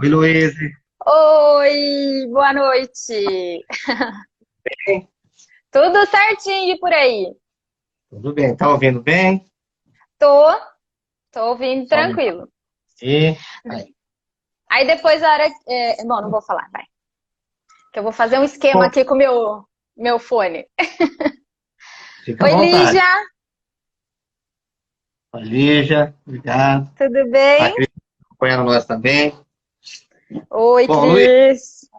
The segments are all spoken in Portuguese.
Oi, Luiz. Oi, boa noite. Tudo certinho e por aí? Tudo bem? Tá ouvindo bem? Tô, tô ouvindo Só me tranquilo. e aí. Aí depois a hora. Bom, não vou falar, vai. Que eu vou fazer um esquema Bom, aqui com o meu fone. fica à Oi, vontade. Lígia, Oi, Lígia, obrigado. tudo A bem? Cris acompanhando nós também. Oi, Bom, Luiz, Cris.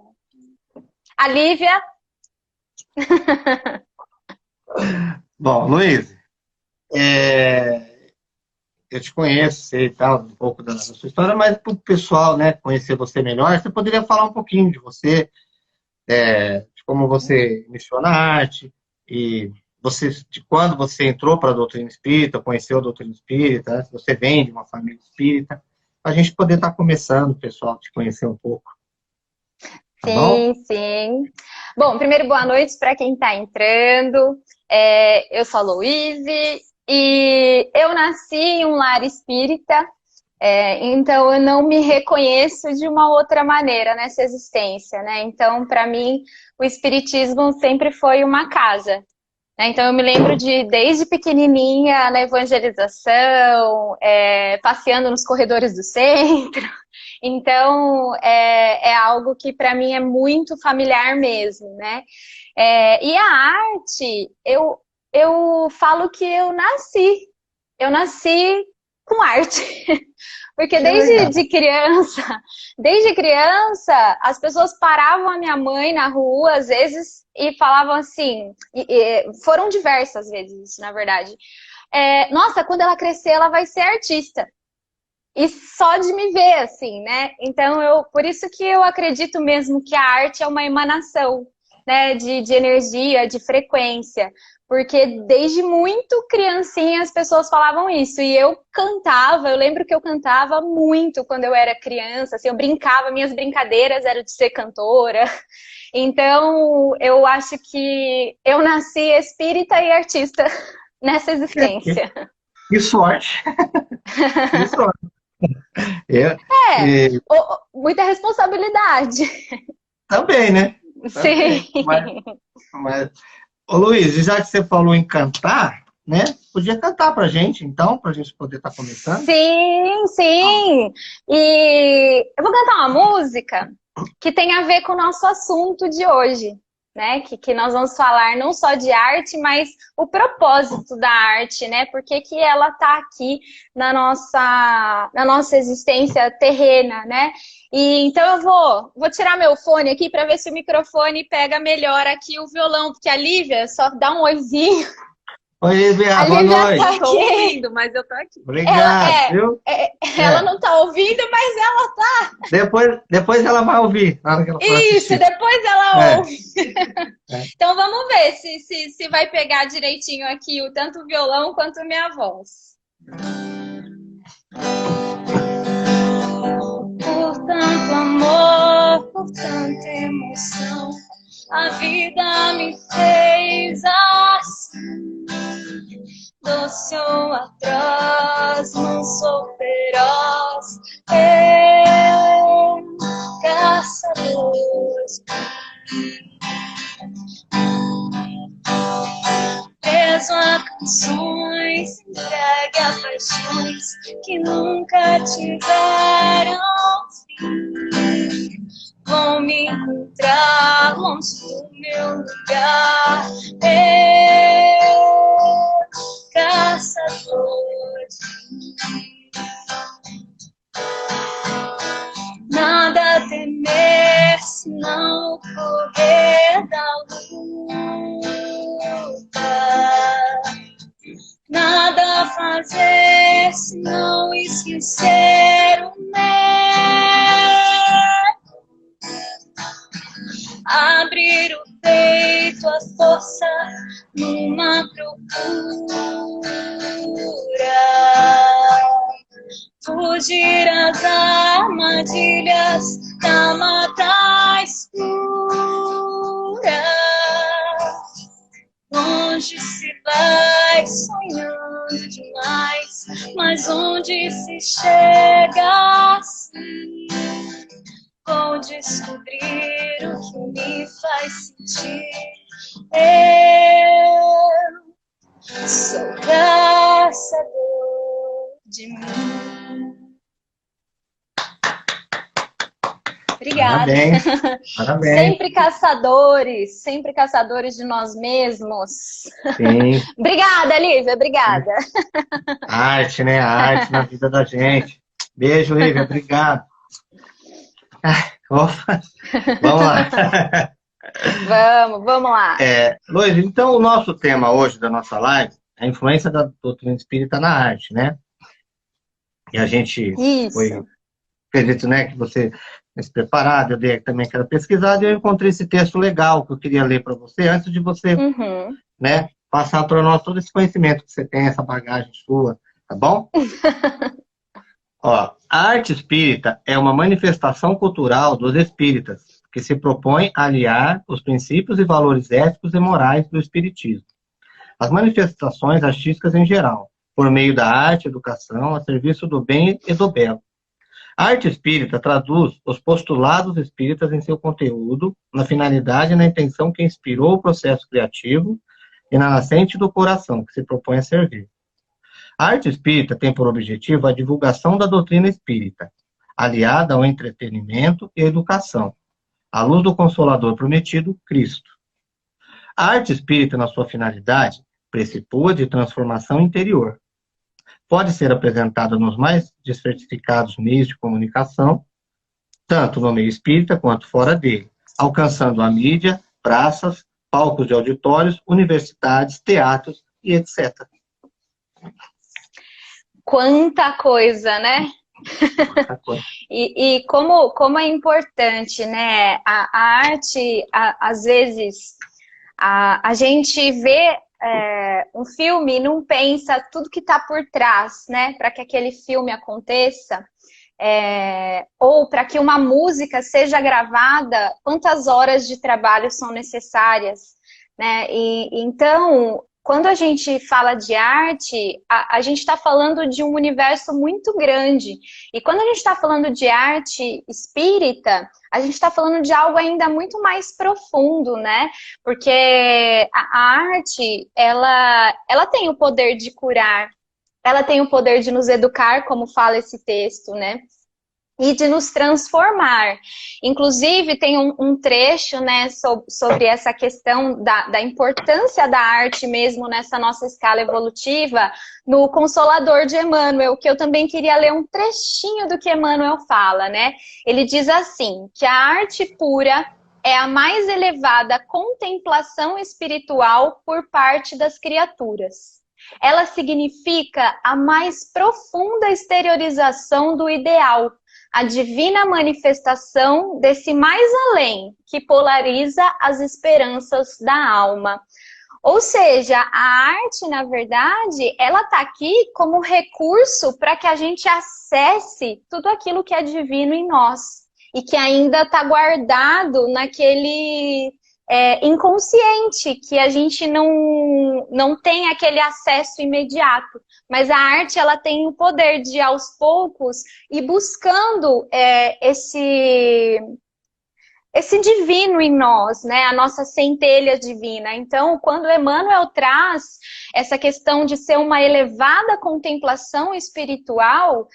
A Lívia. Luiz, é, eu te conheço, sei tal, um pouco da sua história, mas para o pessoal, né, conhecer você melhor, você poderia falar um pouquinho de você, de como você iniciou na arte e de quando você entrou para a doutrina espírita, conheceu a doutrina espírita, né, se você vem de uma família espírita, para a gente poder estar começando, pessoal, te conhecer um pouco, tá bom? Sim, sim. Bom, primeiro boa noite para quem está entrando. Eu sou a Louise e eu nasci em um lar espírita. Então, eu não me reconheço de uma outra maneira nessa existência, né? Então, para mim, o espiritismo sempre foi uma casa, né? Então, eu me lembro de, desde pequenininha, na evangelização, passeando nos corredores do centro. Então, é algo que para mim é muito familiar mesmo, né? E a arte, eu falo que eu nasci com arte. Porque Que legal. desde criança, as pessoas paravam a minha mãe na rua, às vezes, e falavam assim, foram diversas vezes isso, na verdade. Nossa, quando ela crescer, ela vai ser artista. E só de me ver, assim, né? Então, por isso que eu acredito mesmo que a arte é uma emanação, né, de energia, de frequência. Porque desde muito criancinha as pessoas falavam isso. E eu cantava, eu lembro que eu cantava muito quando eu era criança, assim, eu brincava, minhas brincadeiras eram de ser cantora. Então, eu acho que eu nasci espírita e artista nessa Que, existência. que sorte, que sorte. Eu, É, e, muita responsabilidade. também, né? Também. Sim, Mas, ô Luiz, já que você falou em cantar, né? Podia cantar pra gente, então, pra gente poder estar começando? sim, sim. E eu vou cantar uma música que tem a ver com o nosso assunto de hoje, né? Que nós vamos falar não só de arte, mas o propósito da arte, né? Por que que ela está aqui na nossa existência terrena, né? E então eu vou tirar meu fone aqui para ver se o microfone pega melhor aqui o violão, porque a Lívia só dá um oizinho. Oi, A Bia, boa Lívia tá noite. aqui. Tô ouvindo, mas eu tô aqui. Ela Obrigado, viu? ela É, não tá ouvindo, mas ela tá. depois ela vai ouvir, na hora que ela for Isso, assistir. depois ela É, ouve. é. Então vamos ver se vai pegar direitinho aqui tanto o violão quanto a minha voz. Por tanto amor, por tanta emoção, a vida me fez assim. Doce ou atroz, não sou feroz, eu, caçador. Preso a canções, entregue a paixões que nunca tiveram fim. Vou me encontrar longe do meu lugar. Eu, caçador de mim. Nada a temer se não correr da luta. Nada a fazer se não esquecer o medo. Abrir o peito, a força numa procura. Fugir às armadilhas da mata escura. Longe se vai sonhando demais, mas onde se chega assim? descobrir o que me faz sentir. Eu sou caçador de mim. Obrigada. Parabéns, parabéns. Sempre caçadores de nós mesmos. Sim. Obrigada, Lívia, obrigada. Arte, né? A arte na vida da gente. Beijo, Lívia, obrigado. Opa, vamos lá. Vamos lá. Luiz, então o nosso tema hoje da nossa live é a influência da doutrina espírita na arte, né? E a gente acredito, né, que você se preparado, eu dei também aquela pesquisada e eu encontrei esse texto legal que eu queria ler para você, antes de você, né, passar para nós todo esse conhecimento que você tem, essa bagagem sua, tá bom? Ó, a arte espírita é uma manifestação cultural dos espíritas, que se propõe a aliar os princípios e valores éticos e morais do espiritismo. As manifestações artísticas em geral, por meio da arte e educação, a serviço do bem e do belo. A arte espírita traduz os postulados espíritas em seu conteúdo, na finalidade e na intenção que inspirou o processo criativo e na nascente do coração que se propõe a servir. A arte espírita tem por objetivo a divulgação da doutrina espírita, aliada ao entretenimento e educação, à luz do Consolador prometido, Cristo. A arte espírita, na sua finalidade, pressupõe de transformação interior. Pode ser apresentada nos mais diversificados meios de comunicação, tanto no meio espírita quanto fora dele, alcançando a mídia, praças, palcos de auditórios, universidades, teatros e etc. Quanta coisa, né? Quanta coisa. E como é importante, né? A arte, às vezes, a gente vê um filme e não pensa tudo que está por trás, né? Para que aquele filme aconteça, ou para que uma música seja gravada, quantas horas de trabalho são necessárias, né? Então, quando a gente fala de arte, a gente está falando de um universo muito grande. E quando a gente está falando de arte espírita, a gente está falando de algo ainda muito mais profundo, né? Porque a arte, ela tem o poder de curar, ela tem o poder de nos educar, como fala esse texto, né? E de nos transformar. Inclusive, tem um trecho, né, sobre essa questão da importância da arte mesmo nessa nossa escala evolutiva, no Consolador de Emmanuel, que eu também queria ler um trechinho do que Emmanuel fala, né? Ele diz assim, que a arte pura é a mais elevada contemplação espiritual por parte das criaturas. Ela significa a mais profunda exteriorização do ideal, a divina manifestação desse mais além, que polariza as esperanças da alma. Ou seja, a arte, na verdade, ela está aqui como recurso para que a gente acesse tudo aquilo que é divino em nós e que ainda está guardado naquele inconsciente, que a gente não tem aquele acesso imediato. Mas a arte, ela tem o poder de, aos poucos, ir buscando esse divino em nós, né? A nossa centelha divina. Então, quando Emmanuel traz essa questão de ser uma elevada contemplação espiritual,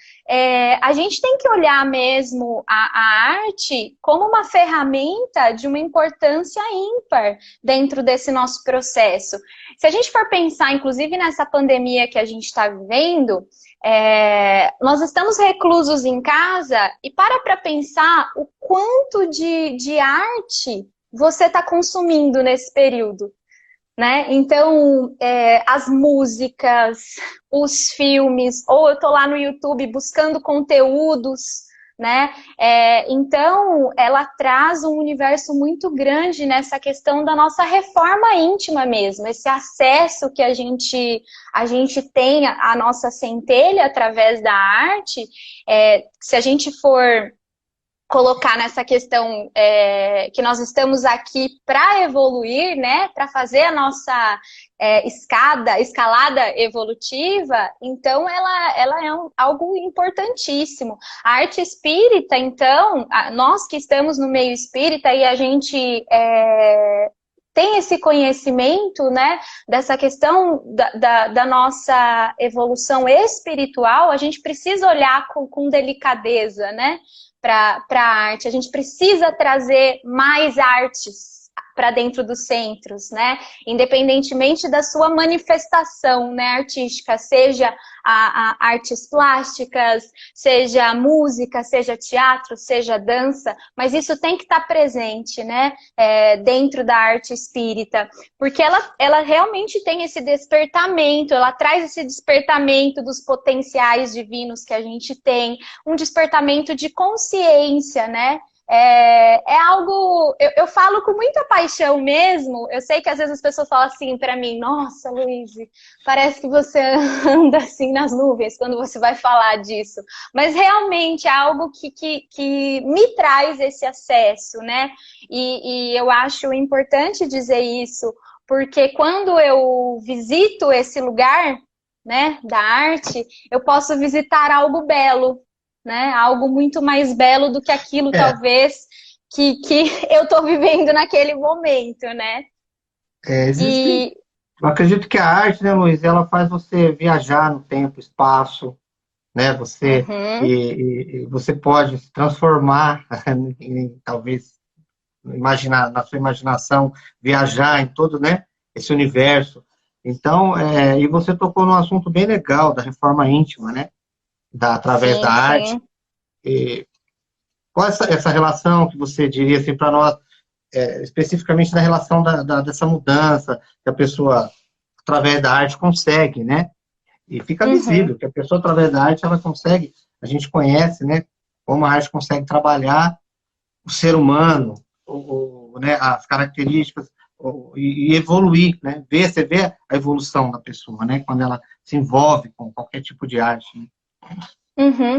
a gente tem que olhar mesmo a arte como uma ferramenta de uma importância ímpar dentro desse nosso processo. Se a gente for pensar, inclusive, nessa pandemia que a gente está vivendo, nós estamos reclusos em casa e para pensar o quanto de arte você está consumindo nesse período, né? Então, as músicas, os filmes, ou eu estou lá no YouTube buscando conteúdos, né? Então, ela traz um universo muito grande nessa questão da nossa reforma íntima mesmo, esse acesso que a gente tem à nossa centelha através da arte. Se a gente for colocar nessa questão que nós estamos aqui para evoluir, né, para fazer a nossa escalada evolutiva, então ela é algo importantíssimo. A arte espírita, então, nós que estamos no meio espírita e a gente tem esse conhecimento, né, dessa questão da nossa evolução espiritual, a gente precisa olhar com delicadeza, né, para a arte. A gente precisa trazer mais artes para dentro dos centros, né? Independentemente da sua manifestação, né, artística, seja a artes plásticas, seja música, seja teatro, seja dança, mas isso tem que estar presente, né, dentro da arte espírita, porque ela realmente tem esse despertamento, ela traz esse despertamento dos potenciais divinos que a gente tem, um despertamento de consciência, né? É algo, eu falo com muita paixão mesmo. Eu sei que às vezes as pessoas falam assim para mim: nossa, Luiz, parece que você anda assim nas nuvens quando você vai falar disso. Mas realmente é algo que me traz esse acesso, né? E eu acho importante dizer isso, porque quando eu visito esse lugar, né, da arte, eu posso visitar algo belo, né? Algo muito mais belo do que aquilo, É, talvez, que eu estou vivendo naquele momento, né? existem. E Eu acredito que a arte, né, Luiz, ela faz você viajar no tempo, espaço, né? uhum, E você pode se transformar, talvez imaginar na sua imaginação, viajar em todo, né, esse universo. Então, e você tocou num assunto bem legal da reforma íntima, né? Através da sim, arte. sim. E qual é essa relação que você diria assim para nós, especificamente na relação dessa mudança que a pessoa, através da arte, consegue, né? E fica Uhum. visível que a pessoa, através da arte, ela consegue, a gente conhece, né? Como a arte consegue trabalhar o ser humano, né, as características, e evoluir, né? Você vê a evolução da pessoa, né? Quando ela se envolve com qualquer tipo de arte. Né? Uhum.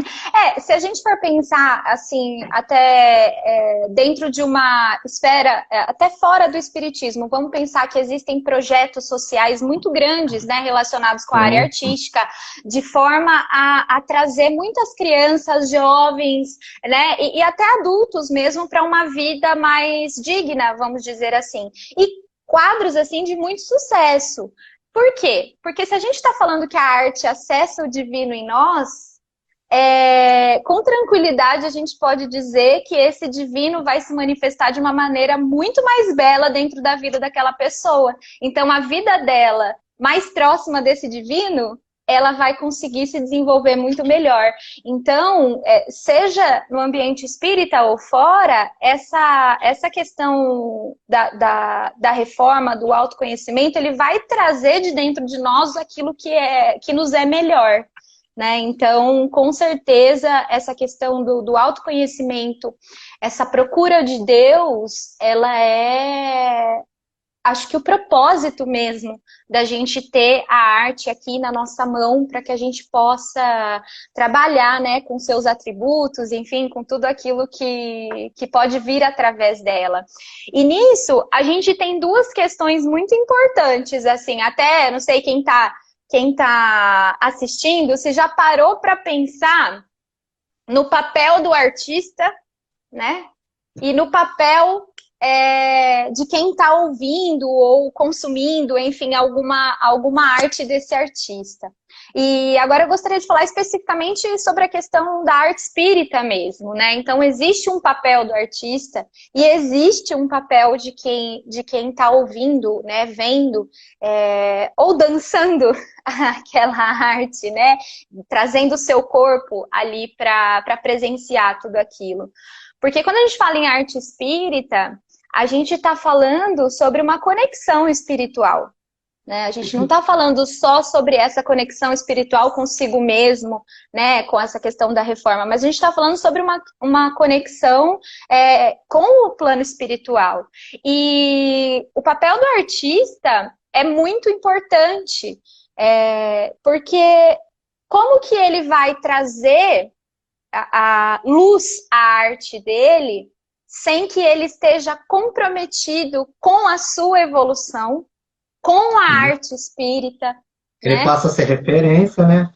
Se a gente for pensar assim, até dentro de uma esfera, até fora do espiritismo, vamos pensar que existem projetos sociais muito grandes, né, relacionados com a área Sim, artística, de forma a trazer muitas crianças, jovens, né, e até adultos mesmo para uma vida mais digna, vamos dizer assim. E quadros assim de muito sucesso. Por quê? Porque se a gente está falando que a arte acessa o divino em nós, com tranquilidade a gente pode dizer que esse divino vai se manifestar de uma maneira muito mais bela dentro da vida daquela pessoa. Então, a vida dela, mais próxima desse divino, ela vai conseguir se desenvolver muito melhor. Então, seja no ambiente espírita ou fora, essa questão da reforma, do autoconhecimento, ele vai trazer de dentro de nós aquilo que nos é melhor. Né? Então, com certeza, essa questão do autoconhecimento, essa procura de Deus, ela acho que o propósito mesmo da gente ter a arte aqui na nossa mão para que a gente possa trabalhar, né, com seus atributos, enfim, com tudo aquilo que pode vir através dela. E nisso, a gente tem duas questões muito importantes, assim, até, não sei quem tá assistindo, se já parou para pensar no papel do artista, né? E no papel de quem está ouvindo ou consumindo, enfim, alguma arte desse artista. E agora eu gostaria de falar especificamente sobre a questão da arte espírita mesmo, né? Então, existe um papel do artista e existe um papel de quem está ouvindo, né? Vendo ou dançando aquela arte, né? Trazendo o seu corpo ali para presenciar tudo aquilo. Porque quando a gente fala em arte espírita, a gente está falando sobre uma conexão espiritual. Né? A gente não está falando só sobre essa conexão espiritual consigo mesmo, né, com essa questão da reforma, mas a gente está falando sobre uma conexão com o plano espiritual. E o papel do artista é muito importante, porque como que ele vai trazer a luz à arte dele sem que ele esteja comprometido com a sua evolução, com a Sim. arte espírita, Ele né? passa a ser referência, né?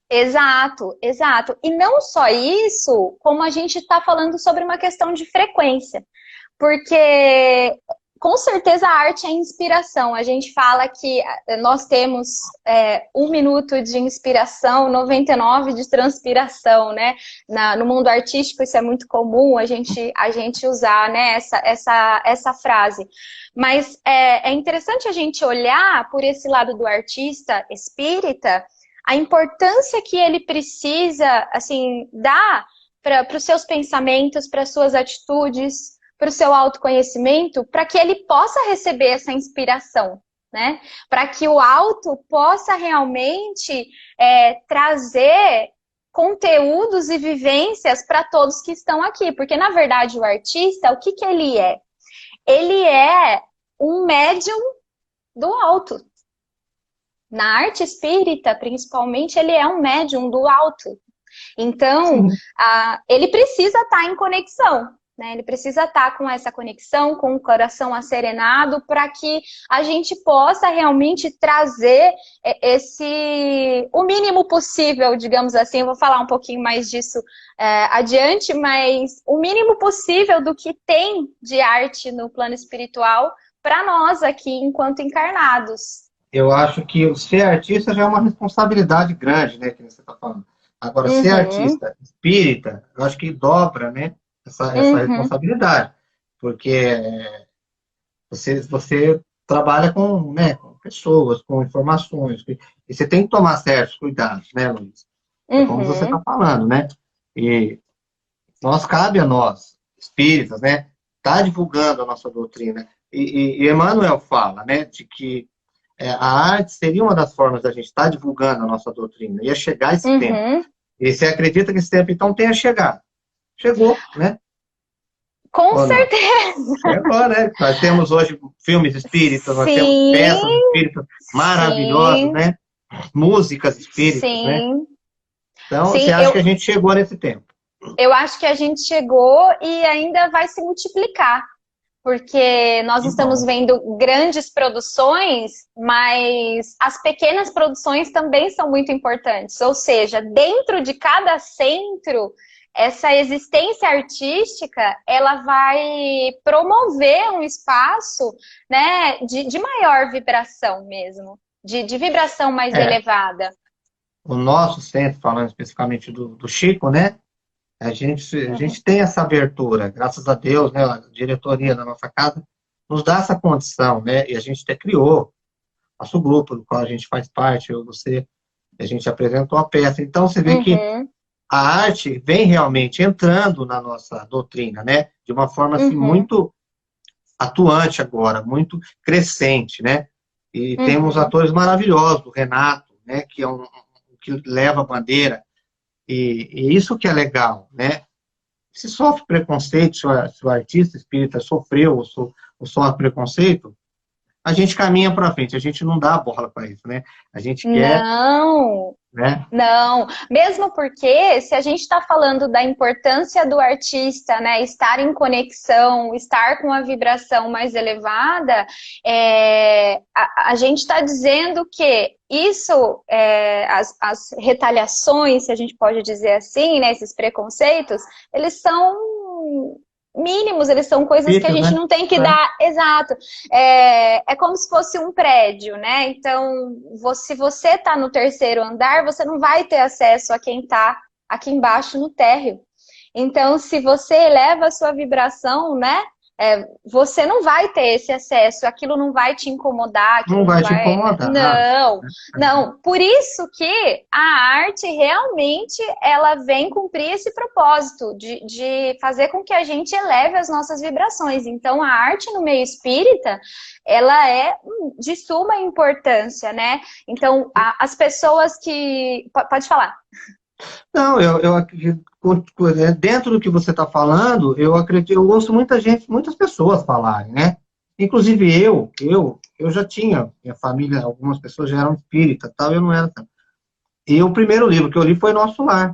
Exato, exato. E não só isso, como a gente está falando sobre uma questão de frequência. Porque com certeza a arte é inspiração. A gente fala que nós temos 1 minuto de inspiração, 99 de transpiração, né? No mundo artístico isso é muito comum a gente usar, né, essa frase. Mas é interessante a gente olhar por esse lado do artista espírita, a importância que ele precisa, assim, dar para os seus pensamentos, para as suas atitudes, para o seu autoconhecimento, para que ele possa receber essa inspiração, né? Para que o alto possa realmente trazer conteúdos e vivências para todos que estão aqui. Porque, na verdade, o artista, o que ele é? Ele é um médium do alto. Na arte espírita, principalmente, ele é um médium do alto. Então, ele precisa estar em conexão, né? Ele precisa estar com essa conexão, com o coração acerenado, para que a gente possa realmente trazer o mínimo possível, digamos assim. Eu vou falar um pouquinho mais disso adiante, mas o mínimo possível do que tem de arte no plano espiritual para nós aqui, enquanto encarnados. Eu acho que o ser artista já é uma responsabilidade grande, né, que você está falando. Agora, ser Uhum, artista espírita, eu acho que dobra, né, essa uhum, responsabilidade. Porque você trabalha com, né, com pessoas, com informações, e você tem que tomar certos cuidados, né, Luiz? É como você está uhum, falando, né? E cabe a nós, espíritas, né, tá divulgando a nossa doutrina. E Emmanuel fala, né, de que a arte seria uma das formas da gente estar divulgando a nossa doutrina. Ia chegar esse tempo. uhum. E você acredita que esse tempo, então, tenha chegado? Chegou, né? Com Ou não? certeza. Chegou, né? Nós temos hoje filmes espíritas, nós temos peças Sim, espíritas maravilhosas, sim, né? Músicas espíritas, né? sim, Então, você sim. acha que a gente chegou nesse tempo? Eu acho que a gente chegou e ainda vai se multiplicar, porque nós Que estamos bom. vendo grandes produções, mas as pequenas produções também são muito importantes. Ou seja, dentro de cada centro, essa existência artística, ela vai promover um espaço, né, de maior vibração mesmo, de vibração mais É, elevada. o nosso centro, falando especificamente do Chico, né? A Uhum, gente tem essa abertura, graças a Deus, né? A diretoria da nossa casa nos dá essa condição, né? E a gente até criou nosso grupo, do qual a gente faz parte, eu, você, a gente apresentou a peça. Então, você vê que uhum, a arte vem realmente entrando na nossa doutrina, né? De uma forma assim uhum, muito atuante agora, muito crescente, né? E temos uhum. atores maravilhosos, o Renato, né? Que é que leva a bandeira e isso que é legal, né? Se sofre preconceito, se o artista espírita sofreu ou sofre preconceito, a gente caminha para frente, a gente não dá a bola para isso, né? A gente quer, Não, né? não. Mesmo porque se a gente está falando da importância do artista, né, estar em conexão, estar com a vibração mais elevada, a gente está dizendo que isso, as retaliações, se a gente pode dizer assim, né, esses preconceitos, eles são mínimos, eles são coisas que a Fica, gente né? não tem que É. dar, exato. É como se fosse um prédio, né? Então, se você está no terceiro andar, você não vai ter acesso a quem está aqui embaixo no térreo. Então, se você eleva a sua vibração, né? Você não vai ter esse acesso, aquilo não vai te incomodar, Não aquilo não vai te vai. incomodar. Não, não. Por isso que a arte realmente ela vem cumprir esse propósito de fazer com que a gente eleve as nossas vibrações. Então, a arte no meio espírita, ela é de suma importância, né? Então, as pessoas que. Pode falar. Não, eu acredito, dentro do que você está falando, eu acredito, eu ouço muita gente, muitas pessoas falarem, né? Inclusive eu já tinha, minha família, algumas pessoas já eram espíritas, tal, eu não era. E o primeiro livro que eu li foi Nosso Lar.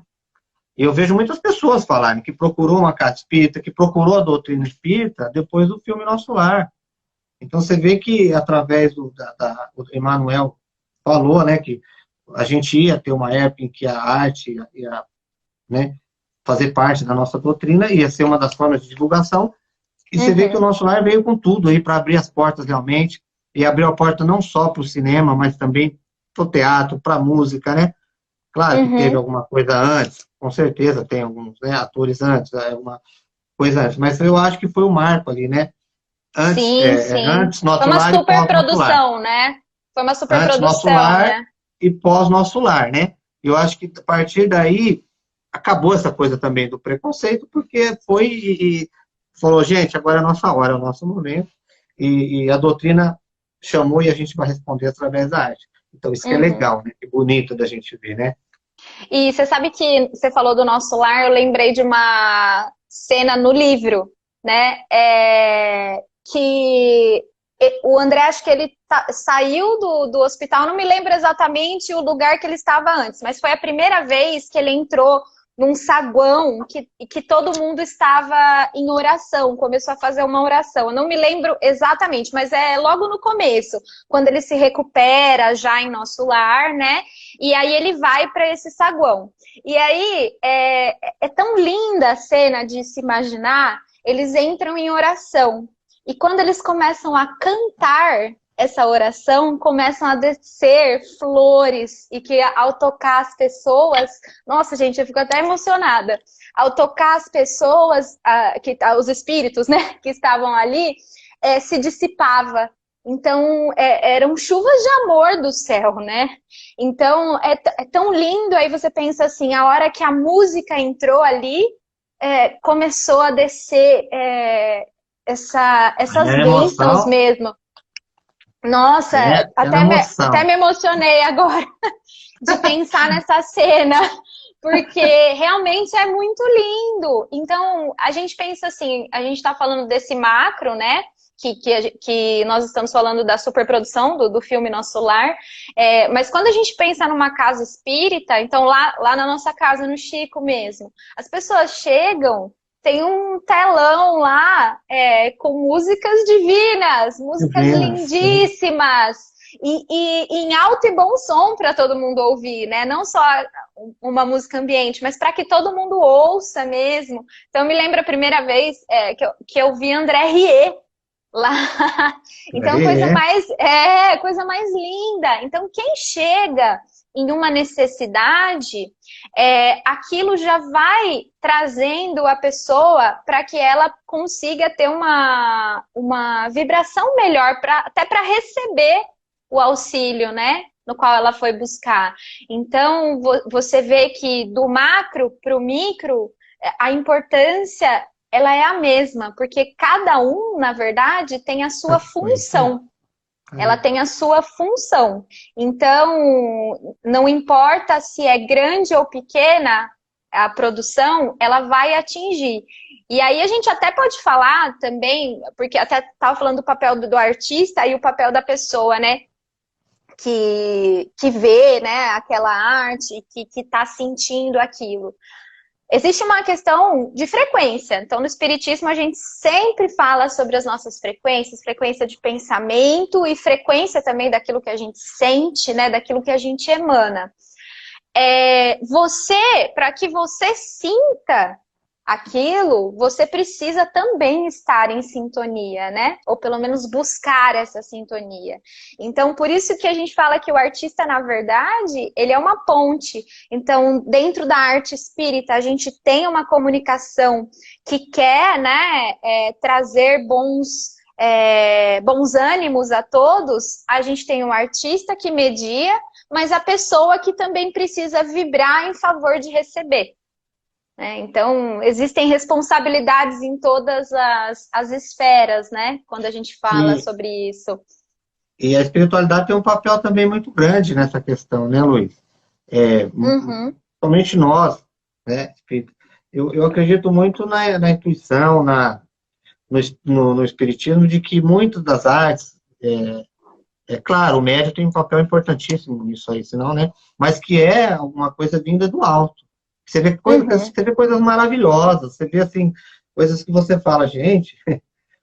Eu vejo muitas pessoas falarem que procurou uma casa espírita, que procurou a doutrina espírita depois do filme Nosso Lar. Então você vê que através o Emmanuel falou, né, que a gente ia ter uma época em que a arte ia, né, fazer parte da nossa doutrina, ia ser uma das formas de divulgação, e você vê que o Nosso Lar veio com tudo aí para abrir as portas realmente, e abriu a porta não só para o cinema, mas também para o teatro, para a música, né? Claro que teve alguma coisa antes, com certeza tem alguns, né, atores antes, alguma coisa antes, mas eu acho que foi o marco ali, né? Antes, Sim, sim. antes Foi Nosso uma Lar e pós Nosso Lar. superprodução, né? Foi uma Antes Nosso superprodução, Lar né? e pós Nosso Lar, né? Eu acho que a partir daí acabou essa coisa também do preconceito, porque foi e falou, gente, agora é a nossa hora, é o nosso momento, e a doutrina chamou e a gente vai responder através da arte. Então isso que é legal, né? Que bonito da gente ver, né? E você sabe que você falou do Nosso Lar, eu lembrei de uma cena no livro, né? Que o André, acho que ele saiu do hospital, não me lembro exatamente o lugar que ele estava antes, mas foi a primeira vez que ele entrou num saguão que todo mundo estava em oração, começou a fazer uma oração. Eu não me lembro exatamente, mas é logo no começo, quando ele se recupera já em Nosso Lar, né? E aí ele vai para esse saguão. E aí é tão linda a cena de se imaginar, eles entram em oração. E quando eles começam a cantar essa oração, começam a descer flores, e que ao tocar as pessoas, nossa gente, eu fico até emocionada, ao tocar as pessoas, os espíritos, né, que estavam ali, se dissipava. Então, eram chuvas de amor do céu, né? Então, é tão lindo, aí você pensa assim, a hora que a música entrou ali, começou a descer essas bênçãos mesmo. Nossa, até me emocionei agora de pensar nessa cena, porque realmente é muito lindo. Então, a gente pensa assim, a gente está falando desse macro, né? Que nós estamos falando da superprodução do filme Nosso Lar, mas quando a gente pensa numa casa espírita, então lá na nossa casa, no Chico mesmo, as pessoas chegam, tem um telão lá com músicas divinas, músicas lindíssimas, e em alto e bom som para todo mundo ouvir, né? Não só uma música ambiente, mas para que todo mundo ouça mesmo. Então, me lembro a primeira vez que eu vi André Rieu lá. Então, coisa mais linda. Então, quem chega em uma necessidade, aquilo já vai trazendo a pessoa para que ela consiga ter uma vibração melhor, até para receber o auxílio, né? No qual ela foi buscar. Então, você vê que do macro para o micro, a importância ela é a mesma, porque cada um, na verdade, tem a sua função. Ela tem a sua função. Então, não importa se é grande ou pequena a produção, ela vai atingir. E aí a gente até pode falar também, porque até estava falando do papel do artista e o papel da pessoa, né? Que vê, né, aquela arte, que está sentindo aquilo. Existe uma questão de frequência. Então, no Espiritismo, a gente sempre fala sobre as nossas frequências, frequência de pensamento e frequência também daquilo que a gente sente, né, daquilo que a gente emana. Para que você sinta aquilo, você precisa também estar em sintonia, né? Ou pelo menos buscar essa sintonia. Então, por isso que a gente fala que o artista, na verdade, ele é uma ponte. Então, dentro da arte espírita, a gente tem uma comunicação que quer, né, trazer bons ânimos a todos. A gente tem um artista que media, mas a pessoa que também precisa vibrar em favor de receber. Então, existem responsabilidades em todas as esferas, né? Quando a gente fala sobre isso. E a espiritualidade tem um papel também muito grande nessa questão, né, Luiz? Somente nós, né? Eu acredito muito na intuição, no espiritismo, de que muitas das artes, claro, o médium tem um papel importantíssimo nisso aí, senão, né? Mas que é alguma coisa vinda do alto. Uhum. você vê coisas maravilhosas, você vê, assim, coisas que você fala, gente,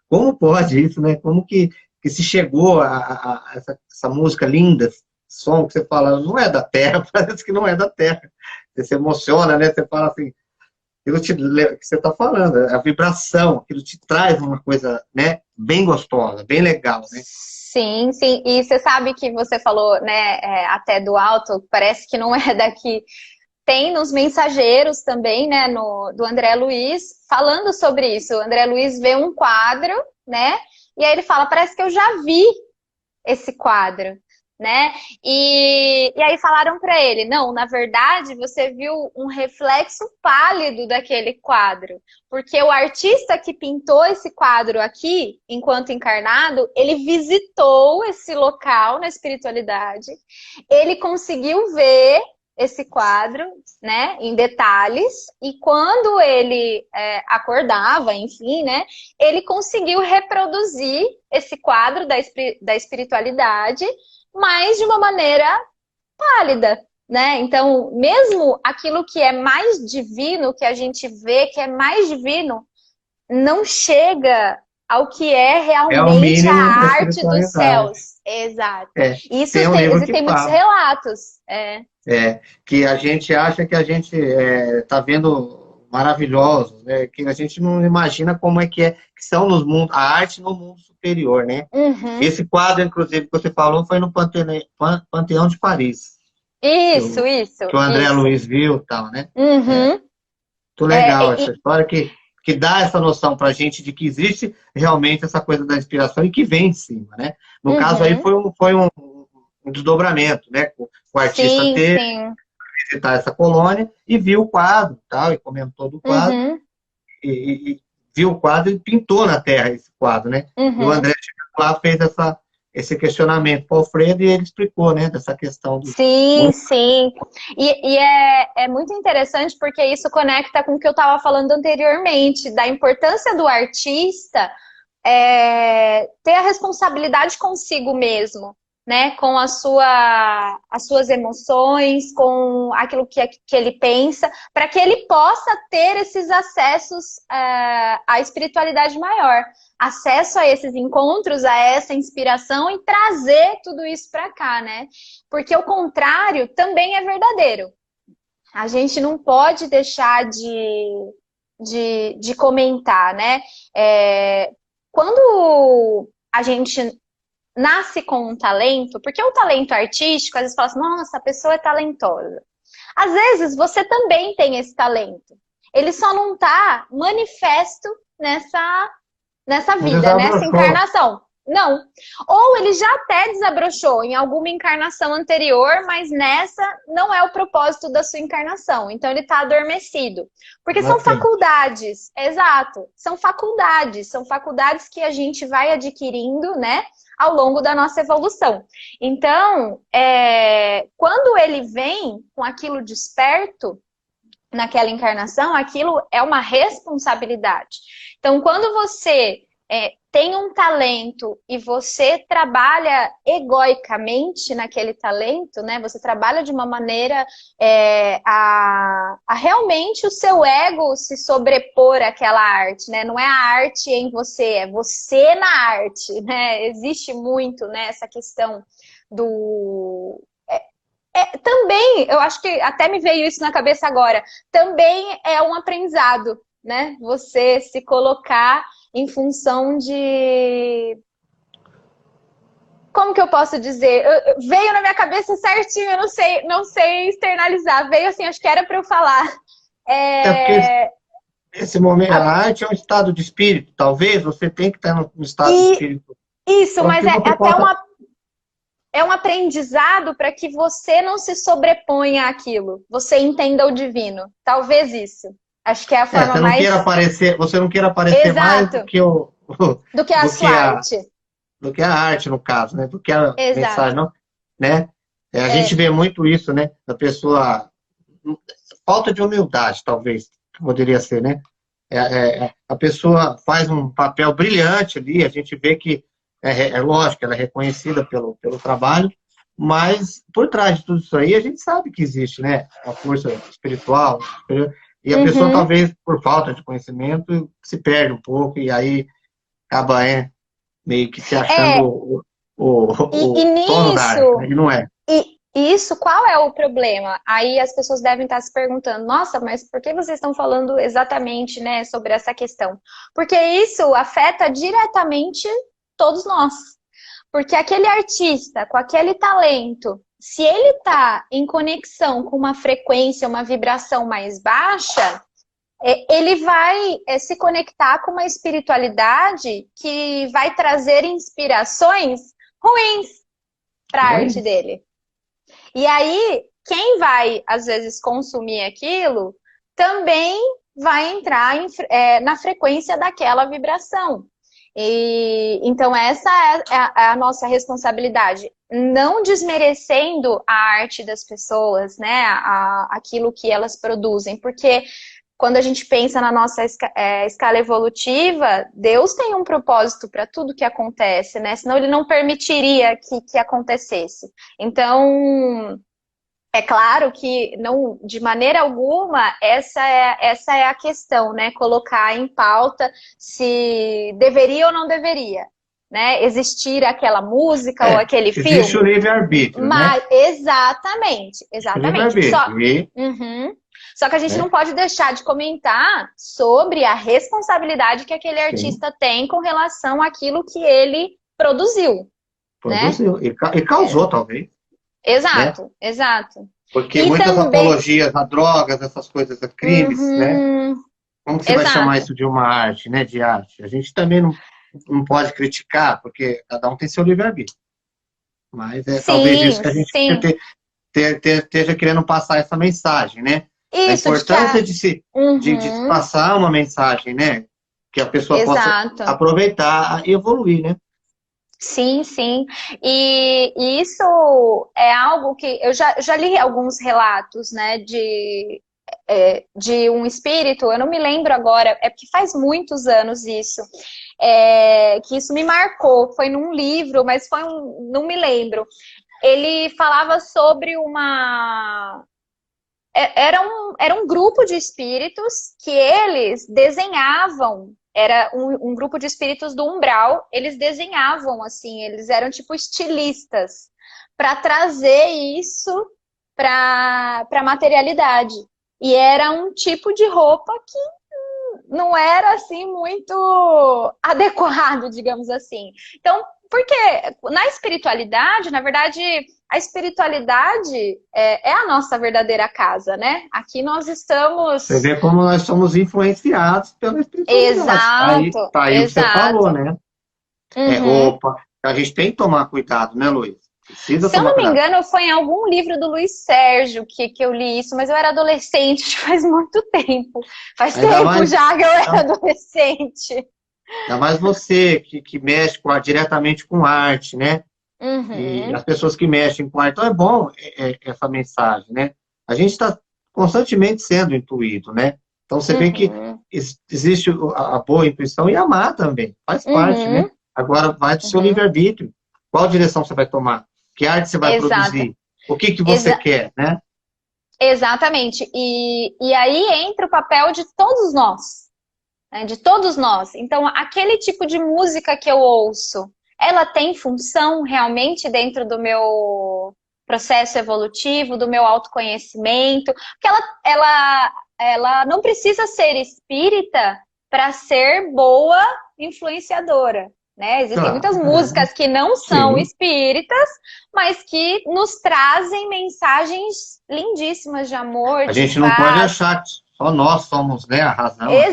como pode isso, né? Como que se chegou a essa música linda, som que você fala, não é da Terra, parece que não é da Terra. Você se emociona, né? Você fala assim, que você está falando, a vibração, aquilo te traz uma coisa, né, bem gostosa, bem legal, né? Sim, sim. E você sabe que você falou, né, até do alto, parece que não é daqui. Tem nos Mensageiros também, né, do André Luiz, falando sobre isso. O André Luiz vê um quadro, né, e aí ele fala, parece que eu já vi esse quadro, né? E aí falaram para ele, não, na verdade você viu um reflexo pálido daquele quadro, porque o artista que pintou esse quadro aqui, enquanto encarnado, ele visitou esse local na espiritualidade, ele conseguiu ver esse quadro, né, em detalhes, e quando ele acordava, enfim, né, ele conseguiu reproduzir esse quadro da espiritualidade, mas de uma maneira pálida, né? Então, mesmo aquilo que é mais divino, que a gente vê que é mais divino, não chega ao que é É o realmente a mínimo da arte dos espiritualidade. céus. Exato. É, Isso tem um tem, livro que existem muitos fala, relatos. que a gente acha que a gente está vendo maravilhosos, né? Que a gente não imagina como que são nos mundos, a arte no mundo superior, né? Uhum. Esse quadro, inclusive, que você falou, foi no Panteão de Paris, que Isso, o, isso, que o André isso. Luiz viu e tal, né? É, Uhum. muito legal essa história que dá essa noção para a gente de que existe realmente essa coisa da inspiração e que vem em cima, né? No caso aí Uhum. foi um desdobramento, né? O artista Sim, ter sim. visitar essa colônia e viu o quadro, tal, e comentou do quadro, Uhum. e viu o quadro e pintou na terra esse quadro, né? E o Uhum. André lá fez esse questionamento para o Alfredo e ele explicou, né, dessa questão do Sim, muito sim. E é muito interessante porque isso conecta com o que eu estava falando anteriormente, da importância do artista ter a responsabilidade consigo mesmo, né? Com as suas emoções, com aquilo que ele pensa, para que ele possa ter esses acessos à espiritualidade maior, acesso a esses encontros, a essa inspiração e trazer tudo isso para cá, né? Porque o contrário também é verdadeiro. A gente não pode deixar de comentar, né? Quando a gente nasce com um talento, porque o talento artístico, às vezes fala assim, nossa, a pessoa é talentosa. Às vezes você também tem esse talento. Ele só não está manifesto nessa um vida, nessa desabrochou. encarnação. Não. Ou ele já até desabrochou em alguma encarnação anterior, mas nessa não é o propósito da sua encarnação. Então ele está adormecido. Porque são Latente. faculdades, exato. São faculdades que a gente vai adquirindo, né? Ao longo da nossa evolução. Então, quando ele vem com aquilo desperto, naquela encarnação, aquilo é uma responsabilidade. Então, quando você tem um talento e você trabalha egoicamente naquele talento, né? Você trabalha de uma maneira a realmente o seu ego se sobrepor àquela arte, né? Não é a arte em você, é você na arte, né? Existe muito, né, essa questão do também, eu acho que até me veio isso na cabeça agora, também é um aprendizado, né? Você se colocar em função de... Como que eu posso dizer? Veio na minha cabeça certinho, eu não sei externalizar. Veio assim, acho que era para eu falar. É porque É... esse momento, a a- arte é um estado de espírito, talvez você tenha que estar no estado de E espírito isso, para mas que é você até possa. é um aprendizado para que você não se sobreponha àquilo. Você entenda o divino. Talvez isso. Acho que é a forma mais Você não queira aparecer mais do exato que do que a do sua que arte. do que a arte, no caso, né? Do que a mensagem, Exato. não, né? A gente É. vê muito isso, né? Da pessoa, falta de humildade, talvez, poderia ser, né? A pessoa faz um papel brilhante ali, a gente vê que é lógico, ela é reconhecida pelo trabalho, Mas por trás de tudo isso aí, a gente sabe que existe, né? A força espiritual. E a pessoa, Uhum. talvez, por falta de conhecimento, se perde um pouco e aí acaba meio que se achando É, e o dono da arte, né? nisso, E não é. e isso, qual é o problema? Aí as pessoas devem estar se perguntando, nossa, mas por que vocês estão falando exatamente, né, sobre essa questão? Porque isso afeta diretamente todos nós. Porque aquele artista, com aquele talento, se ele está em conexão com uma frequência, uma vibração mais baixa, ele vai se conectar com uma espiritualidade que vai trazer inspirações ruins para a arte Pois, dele. E aí, quem vai, às vezes, consumir aquilo, também vai entrar na frequência daquela vibração. Então, essa é a nossa responsabilidade. Não desmerecendo a arte das pessoas, né? Aquilo que elas produzem, porque quando a gente pensa na nossa escala evolutiva, Deus tem um propósito para tudo que acontece, né? Senão ele não permitiria que acontecesse. Então, é claro que não, de maneira alguma, essa é a questão, né? Colocar em pauta se deveria ou não deveria, né? Existir aquela música ou aquele existe o filme. livre-arbítrio, né? Mas, exatamente, O exatamente. livre-arbítrio. Uhum. Só que a gente não Né? pode deixar de comentar sobre a responsabilidade que aquele Sim, artista tem com relação àquilo que ele produziu, né? produziu. E causou, talvez, né? Exato, exato. Porque E muitas também. apologias a drogas, essas coisas, a crimes, né? Uhum, Como que você vai chamar exato. isso de uma arte, né? De arte? A gente também não pode criticar, porque cada um tem seu livre-arbítrio. Mas é talvez isso Sim, que a gente sim. esteja querendo passar essa mensagem, né? A Isso de que importância a. de Uhum, passar uma mensagem, né? Que a pessoa possa exato. aproveitar e evoluir, né? Sim, sim. E isso é algo que eu já li alguns relatos, né, de um espírito, eu não me lembro agora, é porque faz muitos anos isso, que isso me marcou, foi num livro, mas não me lembro. Ele falava sobre era um grupo de espíritos que eles desenhavam, era um grupo de espíritos do umbral, eles desenhavam assim, eles eram tipo estilistas, para trazer isso para a materialidade. E era um tipo de roupa que não era assim muito adequado, digamos assim. Então, porque na espiritualidade, na verdade, a espiritualidade é a nossa verdadeira casa, né? Aqui nós Você estamos. vê como nós somos influenciados pela espiritualidade. Exato, Tá aí o que você falou, exato. né? Uhum. Roupa. A gente tem que tomar cuidado, né, Luiz? Precisa Se eu tomar não me cuidado. engano, foi em algum livro do Luiz Sérgio que eu li isso, mas eu era adolescente, faz muito tempo. Faz Ainda tempo mais, já que eu era adolescente. ainda mais você que mexe diretamente com arte, né? E Uhum, as pessoas que mexem com arte. Então é bom essa mensagem, né? A gente está constantemente sendo intuído, né? Então você vê que uhum, existe a boa intuição e a má também. Faz parte, né? uhum, Agora vai do seu uhum. livre-arbítrio. Qual direção você vai tomar? Que arte você vai Exato. produzir? O que você Exa quer, né? exatamente. E aí entra o papel de todos nós, né? De todos nós. Então, aquele tipo de música que eu ouço, ela tem função realmente dentro do meu processo evolutivo, do meu autoconhecimento? Porque ela não precisa ser espírita para ser boa influenciadora. Né? Existem Claro, muitas músicas que não são sim. espíritas, mas que nos trazem mensagens lindíssimas de amor, A de gente não pode paz. achar que só nós somos, né, a razão, a verdade,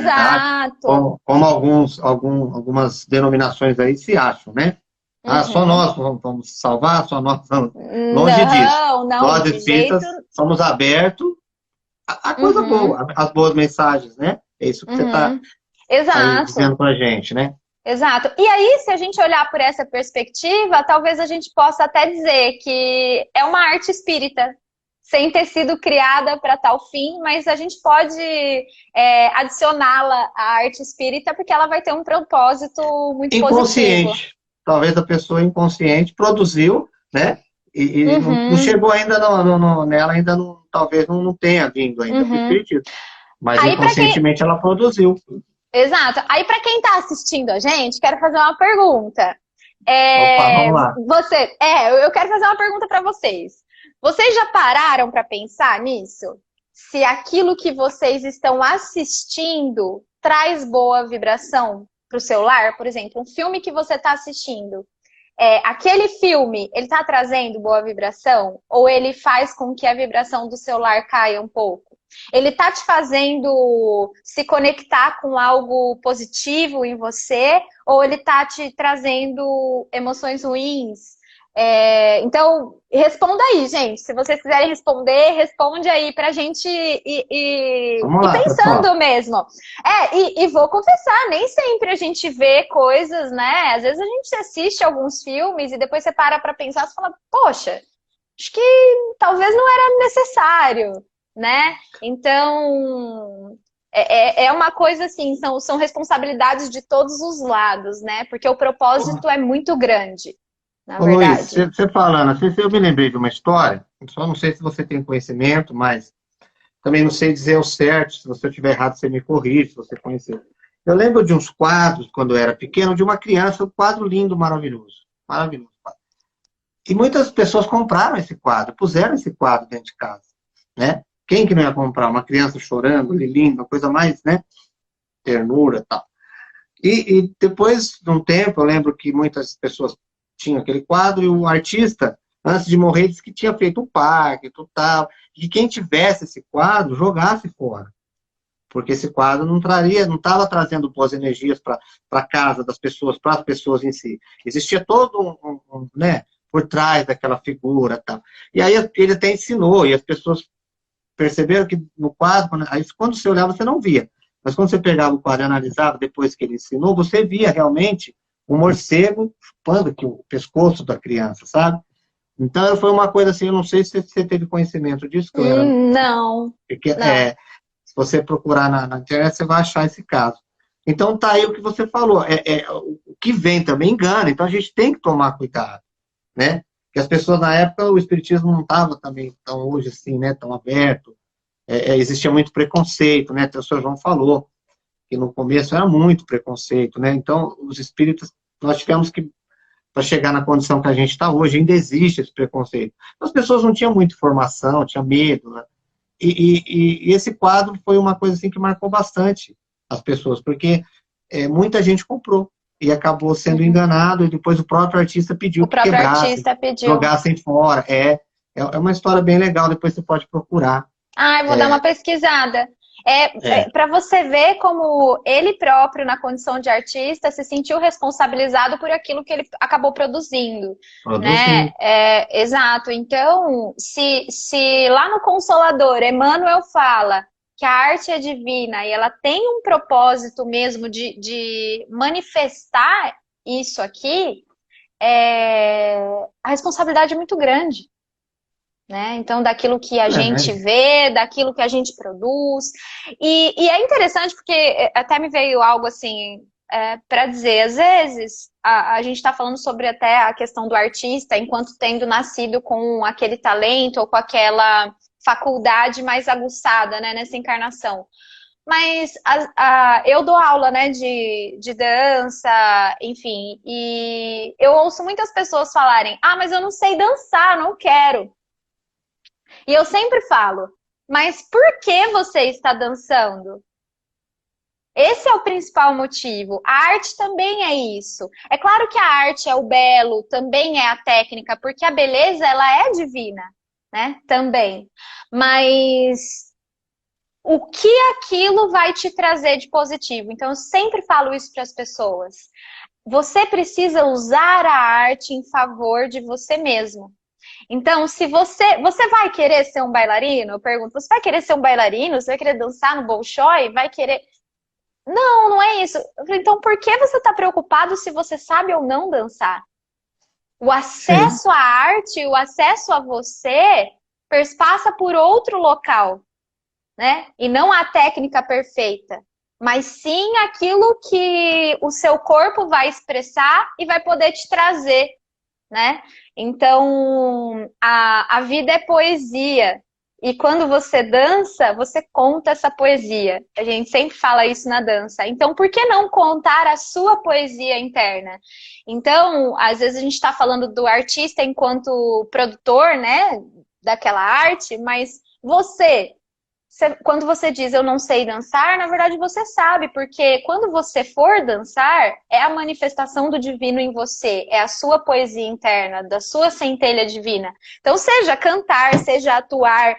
Exato. como algumas denominações aí se acham, né? Ah, só Uhum. nós vamos salvar, só nós vamos. Longe disso. Não, não, Nós de jeito. espíritas somos abertos à coisa Uhum, boa, às boas mensagens, né? É isso que você está uhum. aí Exato, dizendo pra gente, né? exato. E aí, se a gente olhar por essa perspectiva, talvez a gente possa até dizer que é uma arte espírita, sem ter sido criada para tal fim, mas a gente pode adicioná-la à arte espírita porque ela vai ter um propósito muito positivo. Inconsciente. Talvez a pessoa inconsciente produziu, né? E não Uhum, chegou ainda nela, ainda não, talvez não tenha vindo ainda para o uhum. espiritismo. Mas Aí, para quem. inconscientemente ela produziu. Exato. Aí, para quem está assistindo a gente, quero fazer uma pergunta. Opa, vamos lá. Eu quero fazer uma pergunta para vocês. Vocês já pararam para pensar nisso? Se aquilo que vocês estão assistindo traz boa vibração para o celular? Por exemplo, um filme que você está assistindo. Aquele filme, ele está trazendo boa vibração? Ou ele faz com que a vibração do celular caia um pouco? Ele está te fazendo se conectar com algo positivo em você? Ou ele está te trazendo emoções ruins? Então, responda aí, gente. Se vocês quiserem responder, responde aí pra gente Vamos ir lá, pessoal. pensando mesmo. E vou confessar, nem sempre a gente vê coisas, né? Às vezes a gente assiste alguns filmes e depois você para pra pensar e fala, poxa, acho que talvez não era necessário, né? Então, é uma coisa assim, são responsabilidades de todos os lados, né? Porque o propósito é muito grande, na Ô, Luiz, verdade. você falando assim, eu me lembrei de uma história, só não sei se você tem conhecimento, mas também não sei dizer o certo, se você estiver errado, você me corrige, se você conhecer. Eu lembro de uns quadros, quando eu era pequeno, de uma criança, um quadro lindo, maravilhoso. Maravilhoso. E muitas pessoas compraram esse quadro, puseram esse quadro dentro de casa, né? Quem que não ia comprar? Uma criança chorando, ali, linda, uma coisa mais, né? Ternura e tal. E depois de um tempo, eu lembro que muitas pessoas tinham aquele quadro e o artista, antes de morrer, disse que tinha feito um parque, tudo tal, e quem tivesse esse quadro, jogasse fora. Porque esse quadro não traria, não estava trazendo boas energias para a casa das pessoas, para as pessoas em si. Existia todo né, por trás daquela figura tal. E aí ele até ensinou, e as pessoas perceberam que no quadro, quando você olhava, você não via. Mas quando você pegava o quadro e analisava, depois que ele ensinou, você via realmente um morcego chupando aqui o pescoço da criança, sabe? Então foi uma coisa assim, eu não sei se você teve conhecimento disso, que eu era Não, pequeno. não. Se você procurar na internet, você vai achar esse caso. Então tá aí o que você falou. O que vem também engana, então a gente tem que tomar cuidado, né? Porque as pessoas na época, o espiritismo não estava também tão hoje assim, né? Tão aberto. Existia muito preconceito, né? Até o senhor João falou que no começo era muito preconceito, né? Então os espíritas, nós tivemos que para chegar na condição que a gente está hoje, ainda existe esse preconceito. As pessoas não tinham muita informação, tinham medo, né? E esse quadro foi uma coisa assim que marcou bastante as pessoas, porque muita gente comprou e acabou sendo Uhum. enganado, e depois o próprio artista O pediu que próprio quebrassem, artista pediu. jogassem fora. É uma história bem legal, depois você pode procurar. Ah, eu vou dar uma pesquisada. É, Para você ver como ele próprio, na condição de artista, se sentiu responsabilizado por aquilo que ele acabou produzindo, né? produzindo. Exato. Então, se lá no Consolador, Emmanuel fala que a arte é divina e ela tem um propósito mesmo de manifestar isso aqui, a responsabilidade é muito grande, né? Então, daquilo que a gente É, vê, daquilo que a gente produz. E é interessante porque até me veio algo assim para dizer, às vezes a gente está falando sobre até a questão do artista, enquanto tendo nascido com aquele talento ou com aquela faculdade mais aguçada, né, nessa encarnação. Mas eu dou aula, né, de dança, enfim, e eu ouço muitas pessoas falarem: ah, mas eu não sei dançar, não quero. E eu sempre falo, mas por que você está dançando? Esse é o principal motivo. A arte também é isso. É claro que a arte é o belo, também é a técnica, porque a beleza ela é divina, né? Também. Mas o que aquilo vai te trazer de positivo? Então eu sempre falo isso para as pessoas. Você precisa usar a arte em favor de você mesmo. Então, se você vai querer ser um bailarino, eu pergunto, você vai querer ser um bailarino? Você vai querer dançar no Bolshoi? Vai querer? Não, não é isso. Eu falei, então, por que você está preocupado se você sabe ou não dançar? O sim. acesso à arte, o acesso a você, passa por outro local, né? E não a técnica perfeita, mas sim aquilo que o seu corpo vai expressar e vai poder te trazer. né? Então, a vida é poesia. E quando você dança, você conta essa poesia. A gente sempre fala isso na dança. Então, por que não contar a sua poesia interna? Então, às vezes a gente está falando do artista enquanto produtor, né? Daquela arte, mas quando você diz eu não sei dançar, na verdade você sabe, porque quando você for dançar, é a manifestação do divino em você, é a sua poesia interna, da sua centelha divina. Então, seja cantar, seja atuar.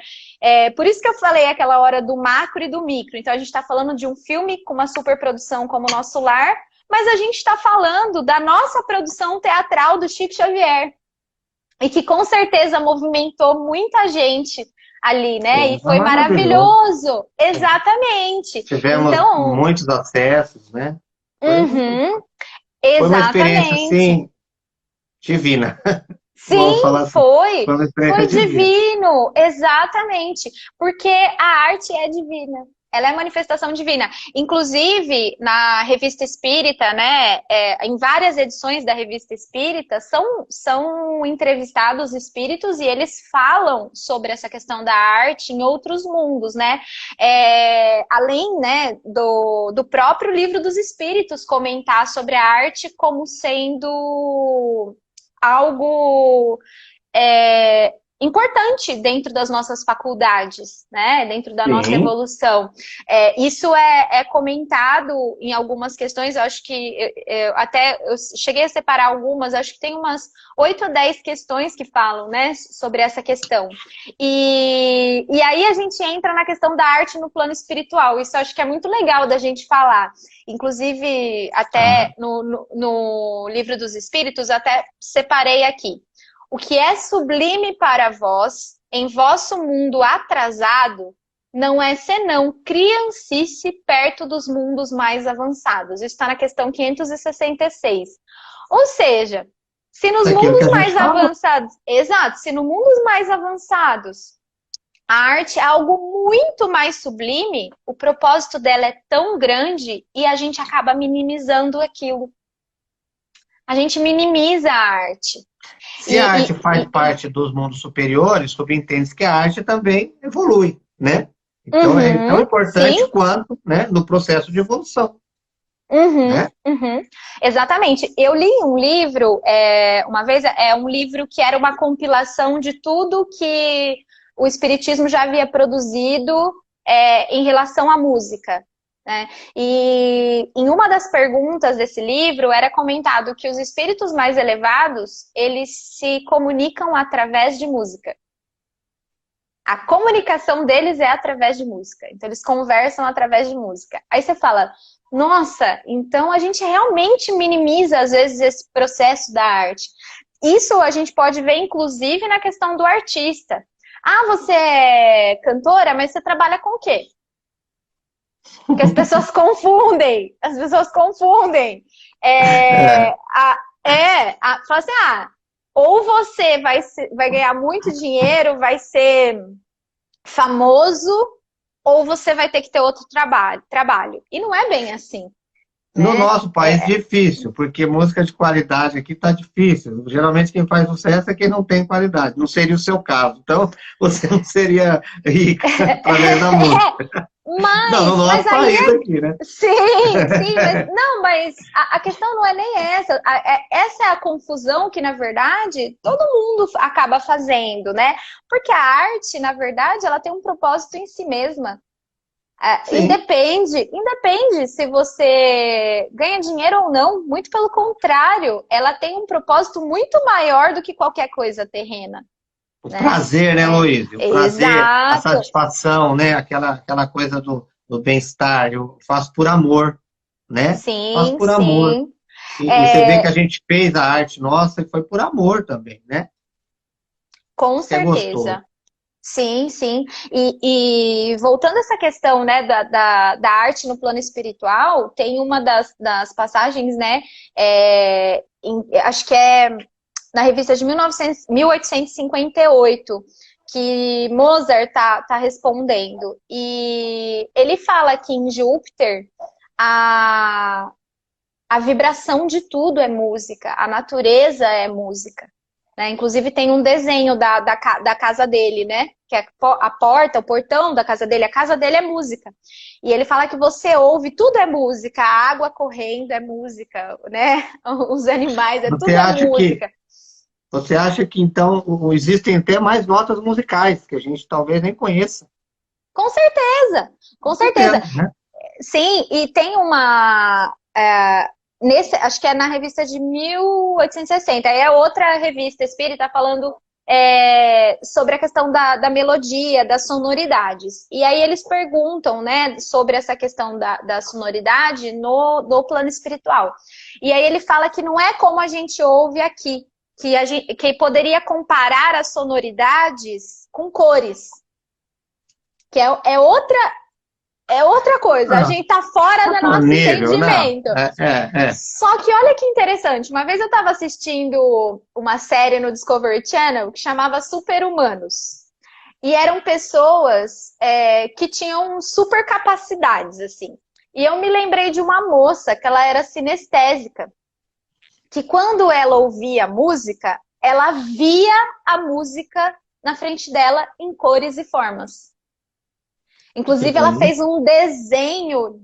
Por isso que eu falei aquela hora do macro e do micro. Então, a gente está falando de um filme com uma superprodução como o Nosso Lar, mas a gente está falando da nossa produção teatral do Chico Xavier. E que com certeza movimentou muita gente ali, né? E foi Maravilhoso. maravilhoso. Exatamente. Tivemos Então, muitos acessos, né? uhum, Foi uma experiência, exatamente. assim, divina. Vamos Sim, falar assim, foi. foi uma experiência Foi divina. divino, exatamente. Porque a arte é divina. Ela é manifestação divina. Inclusive, na Revista Espírita, né, em várias edições da Revista Espírita, são entrevistados espíritos e eles falam sobre essa questão da arte em outros mundos, né? Além, né, do próprio Livro dos Espíritos comentar sobre a arte como sendo algo importante dentro das nossas faculdades, né? Dentro da nossa Sim, evolução. Isso é comentado em algumas questões, eu acho que eu cheguei a separar algumas, acho que tem umas 8 ou 10 questões que falam, né, sobre essa questão. E aí a gente entra na questão da arte no plano espiritual. Isso eu acho que é muito legal da gente falar. Inclusive, até no Livro dos Espíritos, até separei aqui. O que é sublime para vós, em vosso mundo atrasado, não é senão criancice perto dos mundos mais avançados. Isso está na questão 566. Ou seja, se nos daquilo que mundos a gente mais fala. avançados, exato, se nos mundos mais avançados a arte é algo muito mais sublime, o propósito dela é tão grande e a gente acaba minimizando aquilo. A gente minimiza a arte. Se a E, arte faz parte dos mundos superiores, subentende-se que a arte também evolui, né? Então é tão importante sim, quanto, né, no processo de evolução, uhum, né? uhum. Exatamente. Eu li um livro, uma vez, um livro que era uma compilação de tudo que o Espiritismo já havia produzido em relação à música. Né? E em uma das perguntas desse livro era comentado que os espíritos mais elevados, eles se comunicam através de música. A comunicação deles é através de música. Então, eles conversam através de música. Aí você fala, nossa, então a gente realmente minimiza, às vezes, esse processo da arte. Isso a gente pode ver, inclusive, na questão do artista. Ah, você é cantora, mas você trabalha com o quê? Porque as pessoas confundem. As pessoas confundem. É, Fala assim, ou você vai ganhar muito dinheiro, vai ser famoso, ou você vai ter que ter outro trabalho. E não é bem assim, no né? nosso país, difícil, porque música de qualidade aqui está difícil. Geralmente, quem faz sucesso é quem não tem qualidade. Não seria o seu caso. Então, você não seria rica através da música. Não, no Mas nosso aí país aqui, né? sim, mas a questão não é nem essa. Essa é a confusão que, na verdade, todo mundo acaba fazendo, né? Porque a arte, na verdade, ela tem um propósito em si mesma. Sim. Independe se você ganha dinheiro ou não, muito pelo contrário, ela tem um propósito muito maior do que qualquer coisa terrena, O né? prazer, né, Luiz? O prazer, a Exato. satisfação, né? Aquela coisa do bem-estar. Eu faço por amor, né? Faço Sim, por amor. sim. E você vê que É, a gente fez a arte nossa e foi por amor também, né? com Isso que é gostoso. certeza. Sim, sim. E voltando a essa questão, né, da arte no plano espiritual, tem uma das passagens, né, acho que é na revista de 1858, que Mozart tá respondendo. E ele fala que em Júpiter a, a vibração de tudo é música, a natureza é música. né? Inclusive tem um desenho da casa dele, né? Que é a porta, o portão da casa dele. A casa dele é música. E ele fala que você ouve, tudo é música. A água correndo é música, né? Os animais, Você tudo é acha que, música. você acha que então existem até mais notas musicais que a gente talvez nem conheça? Com certeza, com Com certeza. certeza, né? Sim, e tem uma. Acho que é na revista de 1860. Aí é outra revista espírita falando sobre a questão da melodia, das sonoridades. E aí eles perguntam, né, sobre essa questão da sonoridade no plano espiritual. E aí ele fala que não é como a gente ouve aqui, que poderia comparar as sonoridades com cores, que é outra coisa, a Ah, gente tá fora do outro nosso nível, né? entendimento. É. Só que olha que interessante, uma vez eu estava assistindo uma série no Discovery Channel que chamava Super-Humanos. E eram pessoas que tinham super capacidades, assim. E eu me lembrei de uma moça que ela era sinestésica, que quando ela ouvia música, ela via a música na frente dela em cores e formas. Que Inclusive, ela fez bonito. um desenho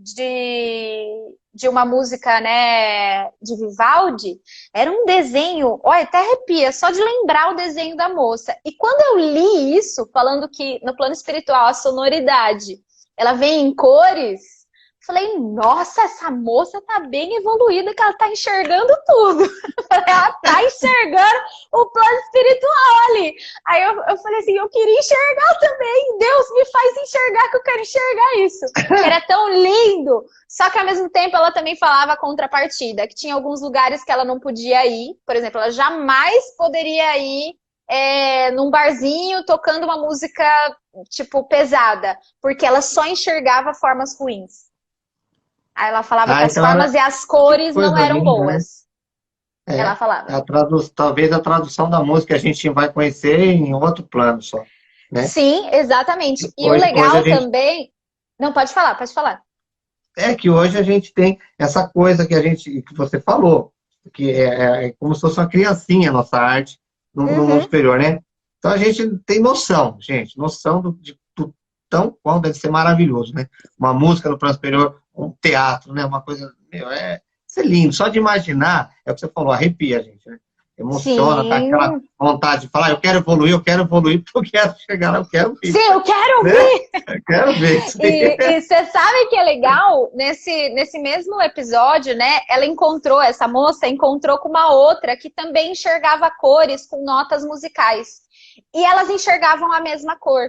de uma música, né, de Vivaldi. Era um desenho, olha, até arrepia, só de lembrar o desenho da moça. E quando eu li isso, falando que no plano espiritual a sonoridade, ela vem em cores, falei, nossa, essa moça tá bem evoluída, que ela tá enxergando tudo. Ela tá enxergando o plano espiritual ali. Aí eu falei assim, eu queria enxergar também. Deus me faz enxergar que eu quero enxergar isso. Era tão lindo. Só que ao mesmo tempo ela também falava a contrapartida, que tinha alguns lugares que ela não podia ir. Por exemplo, ela jamais poderia ir num barzinho tocando uma música tipo pesada, porque ela só enxergava formas ruins. Aí ela falava que as Então formas e as que cores não coisa eram linda, né? boas. Ela falava. Talvez a tradução da música a gente vai conhecer em outro plano só, né? Sim, exatamente. E o Hoje a legal gente também. Não, pode falar, pode falar. que hoje a gente tem essa coisa que você falou, que é como se fosse uma criancinha a nossa arte no mundo Uhum. superior, né? Então a gente tem noção, gente, noção do tão quão deve ser maravilhoso, né? Uma música no plano superior, um teatro, né? Uma coisa, meu, isso é lindo. Só de imaginar, é o que você falou, arrepia, gente, né? Emociona, tá aquela Sim. vontade de falar, eu quero evoluir, porque eu quero chegar lá, eu quero ver Sim, isso eu aí, quero né? ver! Eu quero ver isso aí. E você sabe que é legal? Nesse mesmo episódio, né? Essa moça encontrou com uma outra que também enxergava cores com notas musicais. E elas enxergavam a mesma cor.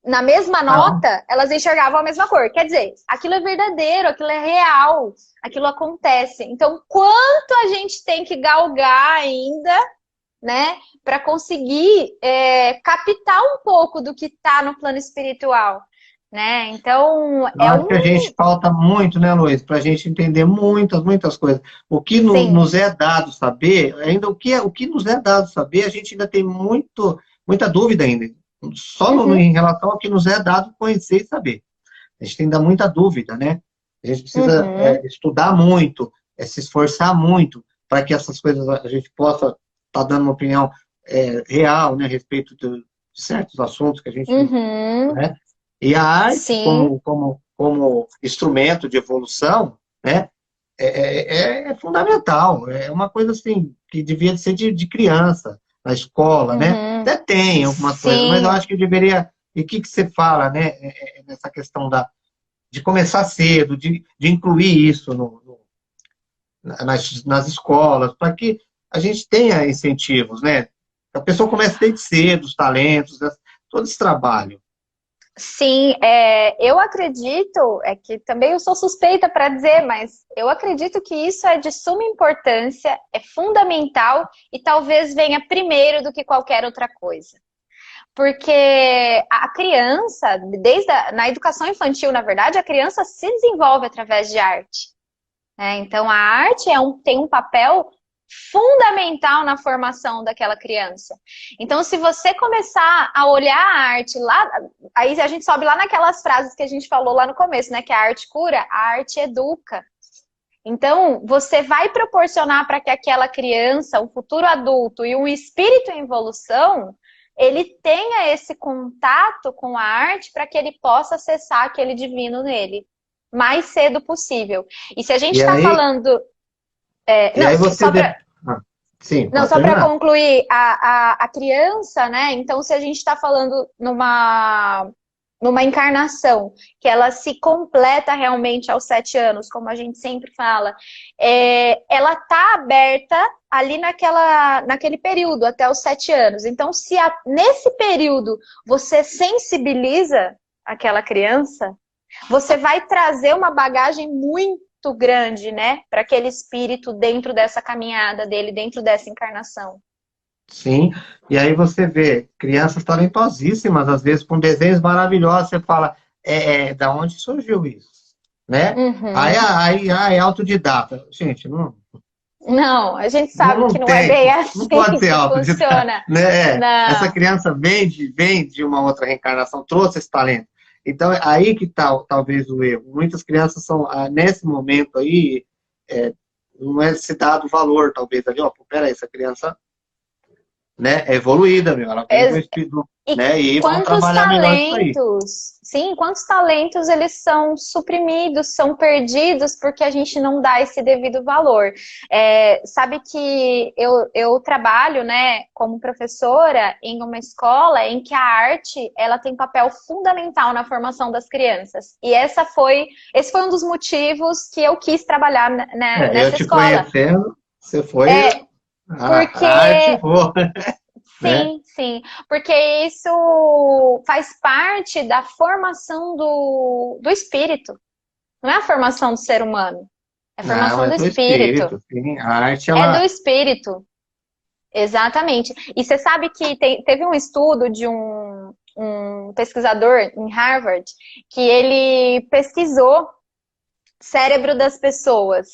Na mesma Ah, nota, elas enxergavam a mesma cor. Quer dizer, aquilo é verdadeiro, aquilo é real, aquilo acontece. Então, quanto a gente tem que galgar ainda, né, para conseguir captar um pouco do que está no plano espiritual, né? Então, eu acho que a gente falta muito, né, Luiz, para a gente entender muitas coisas. O que sim. nos é dado saber, ainda o que nos é dado saber, a gente ainda tem muita dúvida ainda. Só Uhum, em relação ao que nos é dado conhecer e saber. A gente tem ainda muita dúvida, né? A gente precisa uhum, estudar muito, se esforçar muito para que essas coisas a gente possa estar dando uma opinião real, né, a respeito de certos assuntos que a gente, uhum, né? E a arte, sim, como instrumento de evolução, né, é fundamental. É uma coisa assim que devia ser de criança, na escola, né? uhum, Até tem algumas coisas, mas eu sim, acho que deveria. E o que você fala, né, nessa questão de começar cedo, de incluir isso nas escolas, para que a gente tenha incentivos, né? A pessoa comece desde cedo, os talentos, todo esse trabalho. sim. Eu acredito, é que também eu sou suspeita para dizer, mas eu acredito que isso é de suma importância, é fundamental e talvez venha primeiro do que qualquer outra coisa. Porque a criança, na educação infantil, na verdade, a criança se desenvolve através de arte, né? Então, a arte tem um papel fundamental na formação daquela criança. Então, se você começar a olhar a arte lá, aí a gente sobe lá naquelas frases que a gente falou lá no começo, né? Que a arte cura, a arte educa. Então, você vai proporcionar para que aquela criança, um futuro adulto e um espírito em evolução, ele tenha esse contato com a arte para que ele possa acessar aquele divino nele mais cedo possível. E se a gente E está aí, falando... e aí você... Sim, Não, pode só para terminar. concluir, a criança, né? Então, se a gente está falando numa encarnação que ela se completa realmente aos 7 anos, como a gente sempre fala, ela está aberta ali naquele período, até os 7 anos. Então, se nesse período você sensibiliza aquela criança, você vai trazer uma bagagem muito grande, né, para aquele espírito dentro dessa caminhada dele, dentro dessa encarnação. Sim, e aí você vê crianças talentosíssimas, às vezes com desenhos maravilhosos, você fala, da onde surgiu isso? Né? Uhum. É autodidata. Gente, não, Não, a gente sabe não que não é tem, bem não pode assim ser que autodidata. funciona. Né? Essa Não. criança vem de uma outra reencarnação, trouxe esse talento. Então, é aí que está talvez o erro. Muitas crianças são, nesse momento aí, não é se dado valor, talvez, ali, ó, peraí, essa criança, né, é evoluída, meu, ela vem do espírito, E né, e vamos quantos trabalhar melhor isso aí. talentos, sim, quantos talentos eles são suprimidos, são perdidos porque a gente não dá esse devido valor. Sabe que eu trabalho, né, como professora em uma escola em que a arte, ela tem papel fundamental na formação das crianças. E esse foi um dos motivos que eu quis trabalhar Eu nessa te escola. conhecendo, você foi Porque a arte boa, né? sim, sim, porque isso faz parte da formação do espírito. Não é a formação do ser humano, é a Não, formação é do do espírito. espírito, sim. A arte, É do ela... espírito, exatamente. E você sabe que teve um estudo de um pesquisador em Harvard que ele pesquisou cérebro das pessoas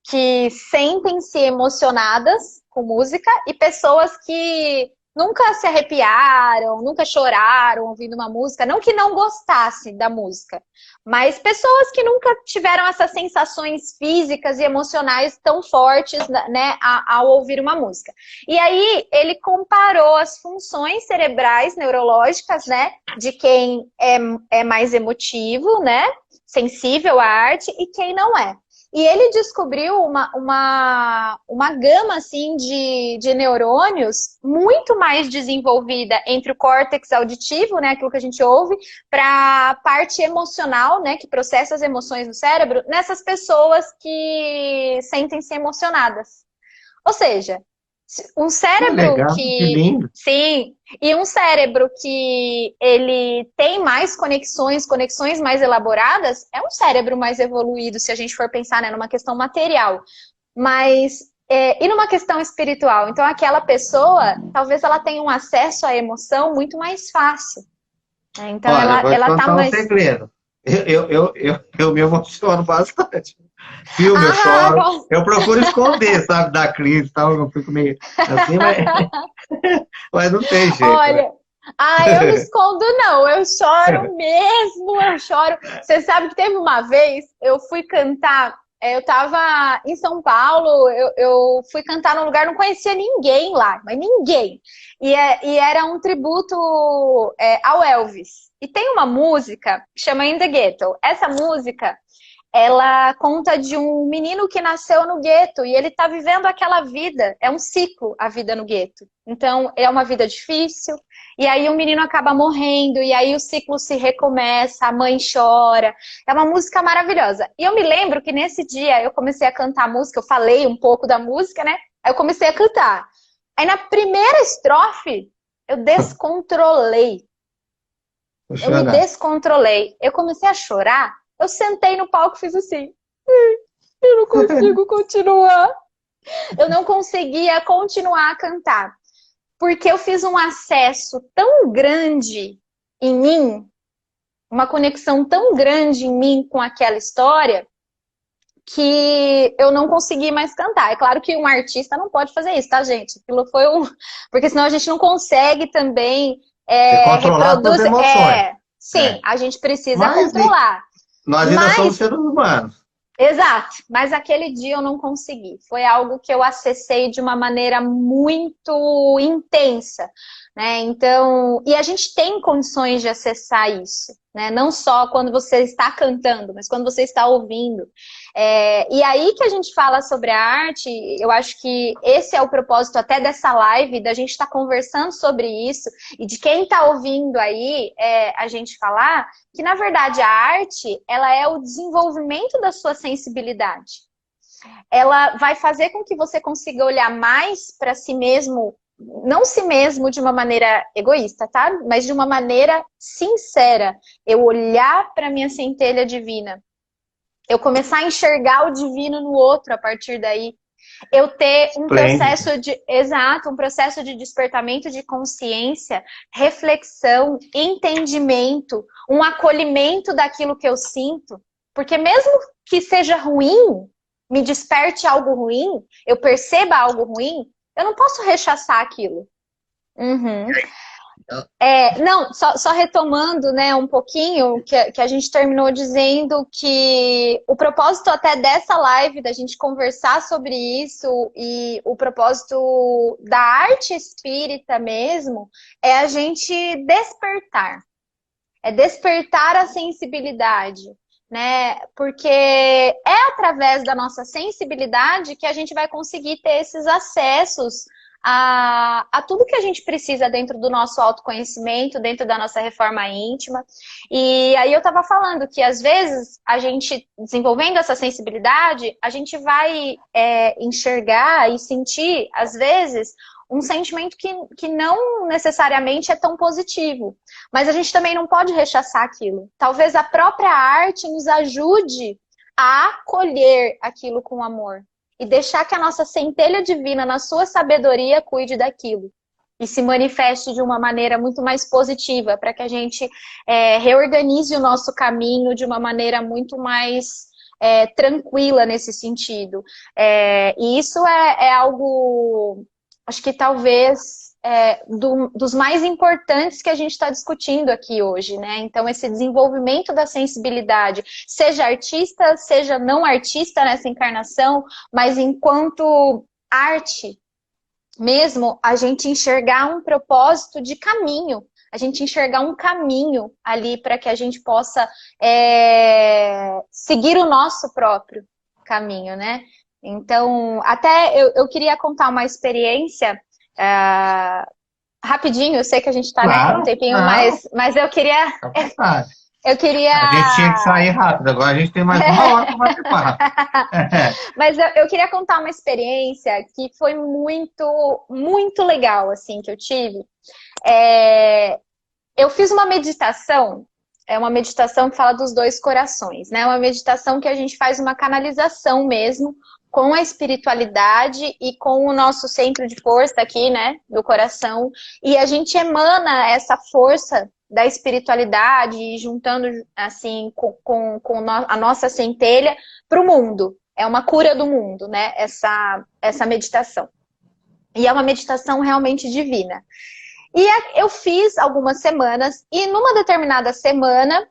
que sentem-se emocionadas com música e pessoas que nunca se arrepiaram, nunca choraram ouvindo uma música, não que não gostassem da música, mas pessoas que nunca tiveram essas sensações físicas e emocionais tão fortes, né, ao ouvir uma música. E aí ele comparou as funções cerebrais neurológicas, né, de quem é mais emotivo, né, sensível à arte e quem não é. E ele descobriu uma gama assim, de neurônios muito mais desenvolvida entre o córtex auditivo, né, aquilo que a gente ouve, para a parte emocional, né, que processa as emoções do cérebro, nessas pessoas que sentem-se emocionadas. Ou seja, um Que cérebro legal, que que... lindo. Sim, e um cérebro que ele tem mais conexões mais elaboradas, é um cérebro mais evoluído, se a gente for pensar, né, numa questão material. Mas, e numa questão espiritual? Então, aquela pessoa, talvez ela tenha um acesso à emoção muito mais fácil. Né? Então, Olha, eu vou te ela tá contar um mais... segredo. Eu me emociono bastante. Filme, eu Ah, choro. Eu procuro esconder, sabe, da crise e tal. Eu fico meio assim, mas não tem jeito, né? olha, eu não escondo, não. Eu choro mesmo, eu choro. Você sabe que teve uma vez, eu fui cantar, eu tava em São Paulo, eu fui cantar num lugar, não conhecia ninguém lá, mas ninguém. E era um tributo ao Elvis. E tem uma música que chama In the Ghetto. Essa música, ela conta de um menino que nasceu no gueto e ele está vivendo aquela vida. É um ciclo a vida no gueto. Então, é uma vida difícil. E aí o menino acaba morrendo. E aí o ciclo se recomeça. A mãe chora. É uma música maravilhosa. E eu me lembro que nesse dia eu comecei a cantar a música. Eu falei um pouco da música, né? Aí eu comecei a cantar. Aí na primeira estrofe, eu descontrolei. Vou Eu me chorar. descontrolei. Eu comecei a chorar. Eu sentei no palco e fiz assim. Eu não consigo continuar. Eu não conseguia continuar a cantar. Porque eu fiz um acesso tão grande em mim, uma conexão tão grande em mim com aquela história, que eu não consegui mais cantar. É claro que um artista não pode fazer isso, tá, gente? Aquilo foi um... Porque senão a gente não consegue também Você controlar suas reproduzir. emoções. Sim, a gente precisa Mas controlar. nós ainda somos Mas seres humanos. Exato, mas aquele dia eu não consegui. Foi algo que eu acessei de uma maneira muito intensa, né? Então, e a gente tem condições de acessar isso, né? Não só quando você está cantando, mas quando você está ouvindo. E aí que a gente fala sobre a arte, eu acho que esse é o propósito até dessa live, da gente estar conversando sobre isso, e de quem está ouvindo aí a gente falar que, na verdade, a arte, ela é o desenvolvimento da sua sensibilidade. Ela vai fazer com que você consiga olhar mais para si mesmo, não si mesmo de uma maneira egoísta, tá? Mas de uma maneira sincera. Eu olhar para minha centelha divina. Eu começar a enxergar o divino no outro a partir daí. Eu ter um Esplêndido. processo de, exato, um processo de despertamento de consciência, reflexão, entendimento, um acolhimento daquilo que eu sinto, porque mesmo que seja ruim, me desperte algo ruim, eu perceba algo ruim, eu não posso rechaçar aquilo. Uhum. Não, só retomando, né, um pouquinho, que a gente terminou dizendo que o propósito até dessa live, da gente conversar sobre isso, e o propósito da arte espírita mesmo, é a gente despertar. É despertar a sensibilidade, né? Porque é através da nossa sensibilidade que a gente vai conseguir ter esses acessos a tudo que a gente precisa dentro do nosso autoconhecimento, dentro da nossa reforma íntima. E aí eu estava falando que às vezes a gente, desenvolvendo essa sensibilidade, a gente vai enxergar e sentir, às vezes, um sentimento que não necessariamente é tão positivo. Mas a gente também não pode rechaçar aquilo. Talvez a própria arte nos ajude a acolher aquilo com amor. E deixar que a nossa centelha divina, na sua sabedoria, cuide daquilo. E se manifeste de uma maneira muito mais positiva, para que a gente reorganize o nosso caminho de uma maneira muito mais tranquila nesse sentido. E isso é algo, acho que talvez dos mais importantes que a gente está discutindo aqui hoje, né? Então, esse desenvolvimento da sensibilidade, seja artista, seja não artista nessa encarnação, mas enquanto arte mesmo, a gente enxergar um propósito de caminho, a gente enxergar um caminho ali para que a gente possa seguir o nosso próprio caminho, né? Então, até eu queria contar uma experiência rapidinho, eu sei que a gente está, né, com um Claro, tempinho, não, mas eu queria. fica à vontade. Eu queria. A gente tinha que sair rápido, agora a gente tem mais uma hora para bater papo. Mas eu queria contar uma experiência que foi muito, muito legal, assim, que eu tive. Eu fiz uma meditação, uma meditação que fala dos dois corações, né? Uma meditação que a gente faz uma canalização mesmo com a espiritualidade e com o nosso centro de força aqui, né, do coração. E a gente emana essa força da espiritualidade e juntando, assim, com a nossa centelha para o mundo. É uma cura do mundo, né, essa meditação. E é uma meditação realmente divina. E eu fiz algumas semanas, e numa determinada semana,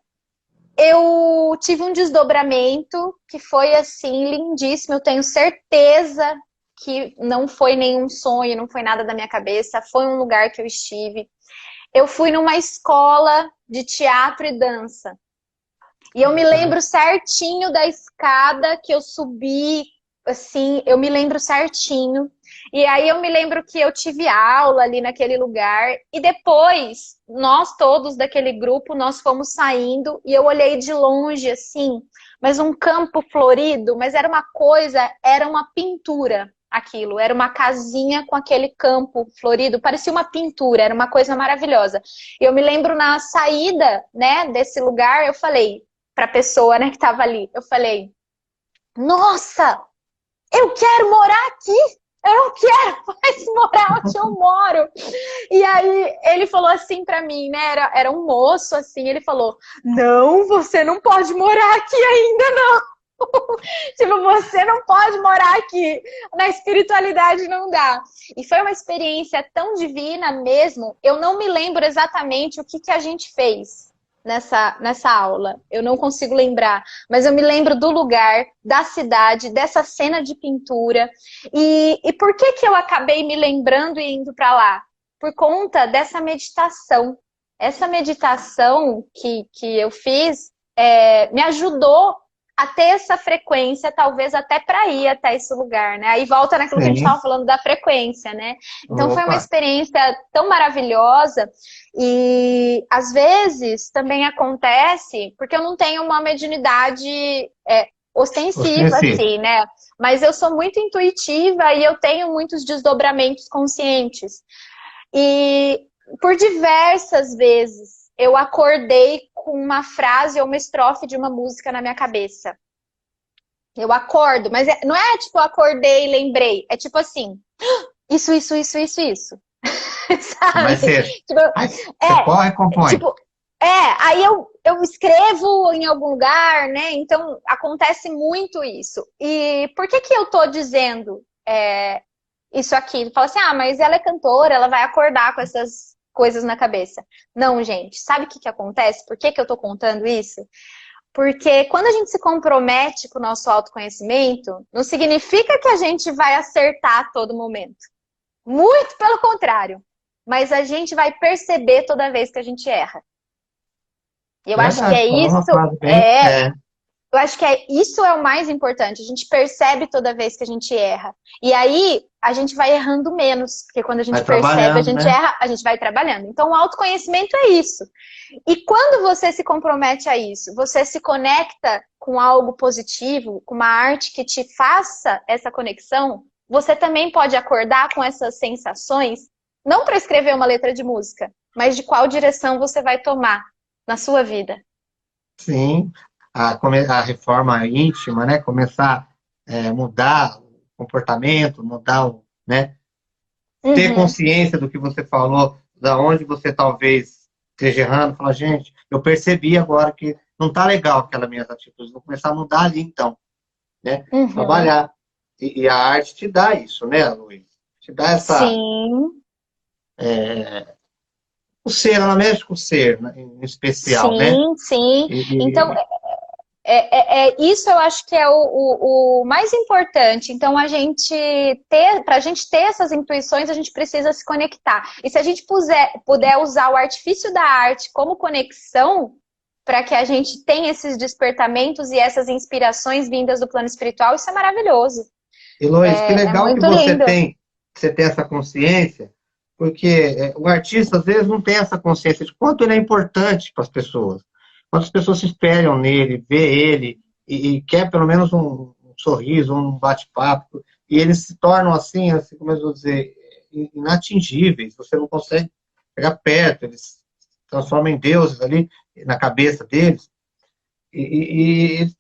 eu tive um desdobramento que foi, assim, lindíssimo. Eu tenho certeza que não foi nenhum sonho, não foi nada da minha cabeça, foi um lugar que eu estive. Eu fui numa escola de teatro e dança. E eu me lembro certinho da escada que eu subi, assim, eu me lembro certinho. E aí eu me lembro que eu tive aula ali naquele lugar. E depois, nós todos daquele grupo, nós fomos saindo e eu olhei de longe, assim, mas um campo florido, mas era uma coisa, era uma pintura aquilo. Era uma casinha com aquele campo florido, parecia uma pintura, era uma coisa maravilhosa. E eu me lembro na saída, né, desse lugar, eu falei para a pessoa, né, que estava ali, eu falei, nossa, eu quero morar aqui, eu não quero mais morar onde eu moro. E aí ele falou assim para mim, né, era um moço assim, ele falou, não, você não pode morar aqui ainda não. Tipo, você não pode morar aqui, na espiritualidade não dá. E foi uma experiência tão divina mesmo, eu não me lembro exatamente o que a gente fez. nessa aula. Eu não consigo lembrar, mas eu me lembro do lugar, da cidade, dessa cena de pintura. E por que que eu acabei me lembrando e indo para lá? Por conta dessa meditação. Essa meditação que eu fiz me ajudou a ter essa frequência, talvez até para ir até esse lugar, né? Aí volta naquilo que a gente Sim. estava falando da frequência, né? Então foi uma Opa. experiência tão maravilhosa e às vezes também acontece, porque eu não tenho uma mediunidade ostensiva, Ostensivo. assim, né? Mas eu sou muito intuitiva e eu tenho muitos desdobramentos conscientes. E por diversas vezes eu acordei com uma frase ou uma estrofe de uma música na minha cabeça. Eu acordo, mas não é tipo acordei e lembrei. É tipo assim, isso, isso. Vai Sabe? ser. Tipo, Aí você corre e compõe. tipo, aí eu escrevo em algum lugar, né? Então acontece muito isso. E por que que eu tô dizendo isso aqui? Fala assim, mas ela é cantora, ela vai acordar com essas coisas na cabeça. Não, gente, sabe o que que acontece? Por que que eu tô contando isso? Porque quando a gente se compromete com o nosso autoconhecimento, não significa que a gente vai acertar a todo momento. Muito pelo contrário. Mas a gente vai perceber toda vez que a gente erra. Eu acho que Verdade, é falou isso. uma frase bem. Eu acho que isso é o mais importante. A gente percebe toda vez que a gente erra. E aí a gente vai errando menos, porque quando a gente Vai percebe, a trabalhando, gente né? erra, a gente vai trabalhando. Então o autoconhecimento é isso. E quando você se compromete a isso, você se conecta com algo positivo, com uma arte que te faça essa conexão, você também pode acordar com essas sensações, não para escrever uma letra de música, mas de qual direção você vai tomar na sua vida. Sim. A reforma íntima, né? Começar a mudar o comportamento, mudar o, né? Ter Uhum, consciência do que você falou, da onde você talvez esteja errando, falar, gente, eu percebi agora que não tá legal aquela minha atitude, vou começar a mudar ali então, né? uhum. Trabalhar. E a arte te dá isso, né, Luiz? Te dá essa. Sim, O ser, ela mexe com o ser, né, em especial, né? sim. Então, E, isso eu acho que é o mais importante. Então, para a gente ter essas intuições, a gente precisa se conectar. E se a gente puder usar o artifício da arte como conexão, para que a gente tenha esses despertamentos e essas inspirações vindas do plano espiritual, isso é maravilhoso. Luiz, que É legal que muito lindo. você tem essa consciência, porque o artista às vezes não tem essa consciência de quanto ele é importante para as pessoas. Quantas pessoas se espelham nele, vê ele e quer pelo menos um sorriso, um bate-papo, e eles se tornam assim, como eu vou dizer, inatingíveis. Você não consegue chegar perto, eles se transformam em deuses ali na cabeça deles. Eles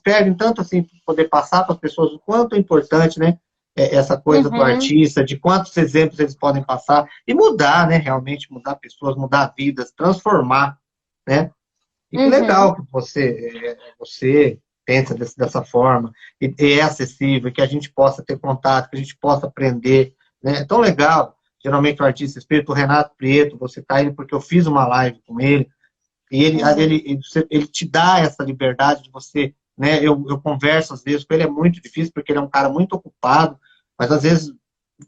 perdem tanto assim poder passar para as pessoas o quanto é importante, né? Essa coisa do Uhum, artista, de quantos exemplos eles podem passar e mudar, né? Realmente mudar pessoas, mudar vidas, transformar, né? E que uhum, legal que você pensa dessa forma e é acessível, que a gente possa ter contato, que a gente possa aprender, né? É tão legal. Geralmente o artista espírito, o Renato Prieto, você está aí porque eu fiz uma live com ele, e uhum, ele te dá essa liberdade de você, né? Eu converso às vezes com ele, é muito difícil, porque ele é um cara muito ocupado, mas às vezes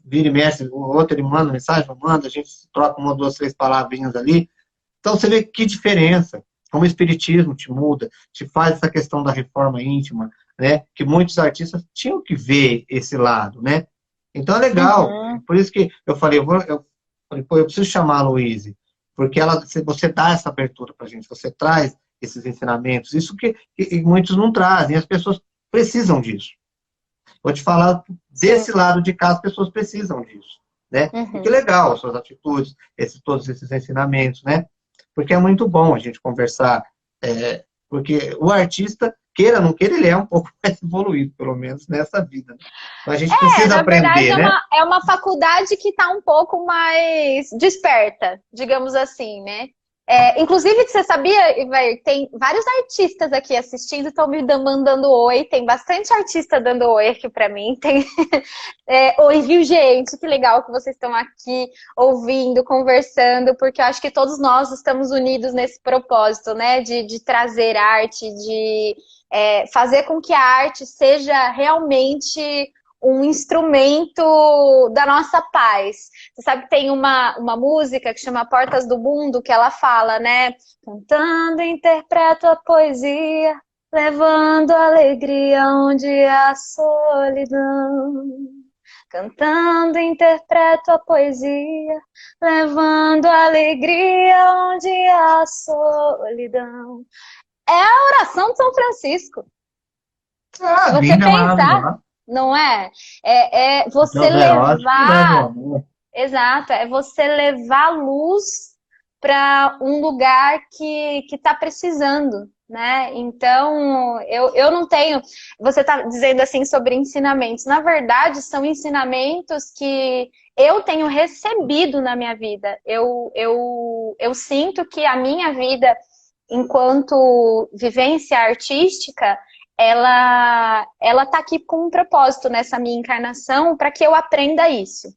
vira e mexe, o outro ele manda mensagem, manda, a gente troca uma, duas, três palavrinhas ali. Então você vê que diferença, como o espiritismo te muda, te faz essa questão da reforma íntima, né? Que muitos artistas tinham que ver esse lado, né? Então é legal. uhum. Por isso que eu falei, eu preciso chamar a Luíse, porque você dá essa abertura para a gente, você traz esses ensinamentos, isso que muitos não trazem, as pessoas precisam disso. Vou te falar Sim. desse lado de cá, as pessoas precisam disso, né? E que Uhum. legal as suas atitudes, todos esses ensinamentos, né? Porque é muito bom a gente conversar, porque o artista, queira ou não queira, ele é um pouco mais evoluído, pelo menos nessa vida, né? Então a gente precisa Na verdade, aprender, né? é uma faculdade que está um pouco mais desperta, digamos assim, né? Inclusive, você sabia, Ivair, tem vários artistas aqui assistindo, estão me mandando oi, tem bastante artista dando oi aqui pra mim. Oi, viu, gente? Que legal que vocês estão aqui ouvindo, conversando, porque eu acho que todos nós estamos unidos nesse propósito, né? De trazer arte, de fazer com que a arte seja realmente um instrumento da nossa paz. Você sabe que tem uma música que chama Portas do Mundo, que ela fala, né? Cantando, interpreto a poesia, levando alegria onde há solidão. Cantando, interpreto a poesia, levando alegria onde há solidão. É a oração de São Francisco. Se você Linda, pensar, maravilhosa. não é? É você Deus é ótimo, leva o levar. amor. Exato, é você levar luz para um lugar que está precisando, né? Então, eu não tenho. Você está dizendo assim sobre ensinamentos. Na verdade, são ensinamentos que eu tenho recebido na minha vida. Eu sinto que a minha vida, enquanto vivência artística, ela tá aqui com um propósito nessa minha encarnação para que eu aprenda isso.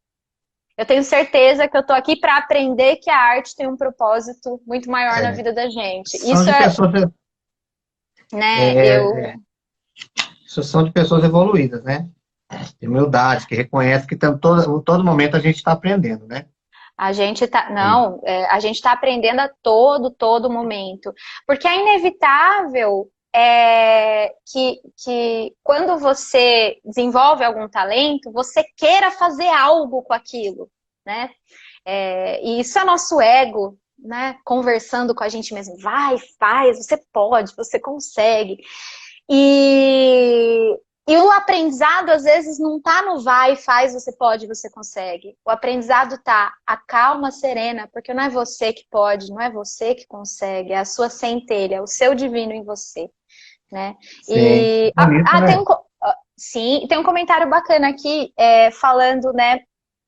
Eu tenho certeza que eu tô aqui para aprender que a arte tem um propósito muito maior na vida da gente. São Isso de pessoas, né, são de pessoas evoluídas, né? De humildade, que reconhece que todo momento a gente está aprendendo, né? A gente tá, E- não, a gente está aprendendo a todo momento, porque é inevitável que quando você desenvolve algum talento, você queira fazer algo com aquilo, né? E isso é nosso ego, né? Conversando com a gente mesmo, vai, faz, você pode, você consegue. E, e o aprendizado, às vezes, não tá no vai, faz, você pode, você consegue. O aprendizado tá a calma, serena, porque não é você que pode, não é você que consegue, é a sua centelha, é o seu divino em você, né? Sim, bonito, né? Sim, tem um comentário bacana aqui, falando, né,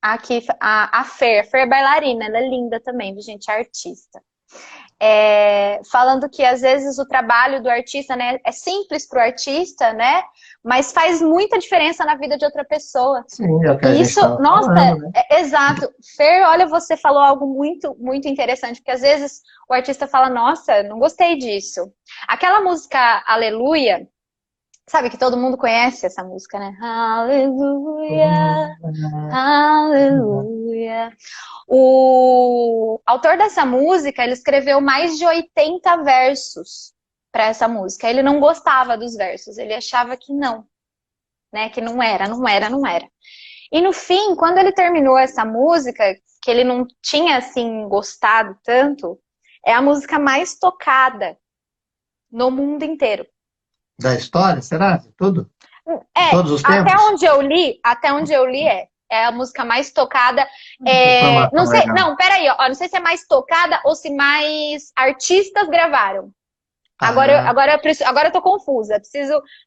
aqui, a Fer bailarina, ela é linda também, viu, gente, artista. Falando que às vezes o trabalho do artista, né, é simples para o artista, né, mas faz muita diferença na vida de outra pessoa. Sim, é o que a E gente isso, estava nossa, falando, né? exato. Fer, olha, você falou algo muito, muito interessante, porque às vezes o artista fala, nossa, não gostei disso. Aquela música Aleluia, sabe que todo mundo conhece essa música, né? Aleluia, aleluia. O autor dessa música, ele escreveu mais de 80 versos para essa música. Ele não gostava dos versos, ele achava que não, né? Que não era, não era, não era. E no fim, quando ele terminou essa música, que ele não tinha assim gostado tanto, é a música mais tocada no mundo inteiro. Da história, será? De tudo? De É, todos os tempos? até onde eu li é a música mais tocada. Não Informação sei, legal. não, peraí, ó, não sei se é mais tocada ou se mais artistas gravaram. Agora eu tô confusa,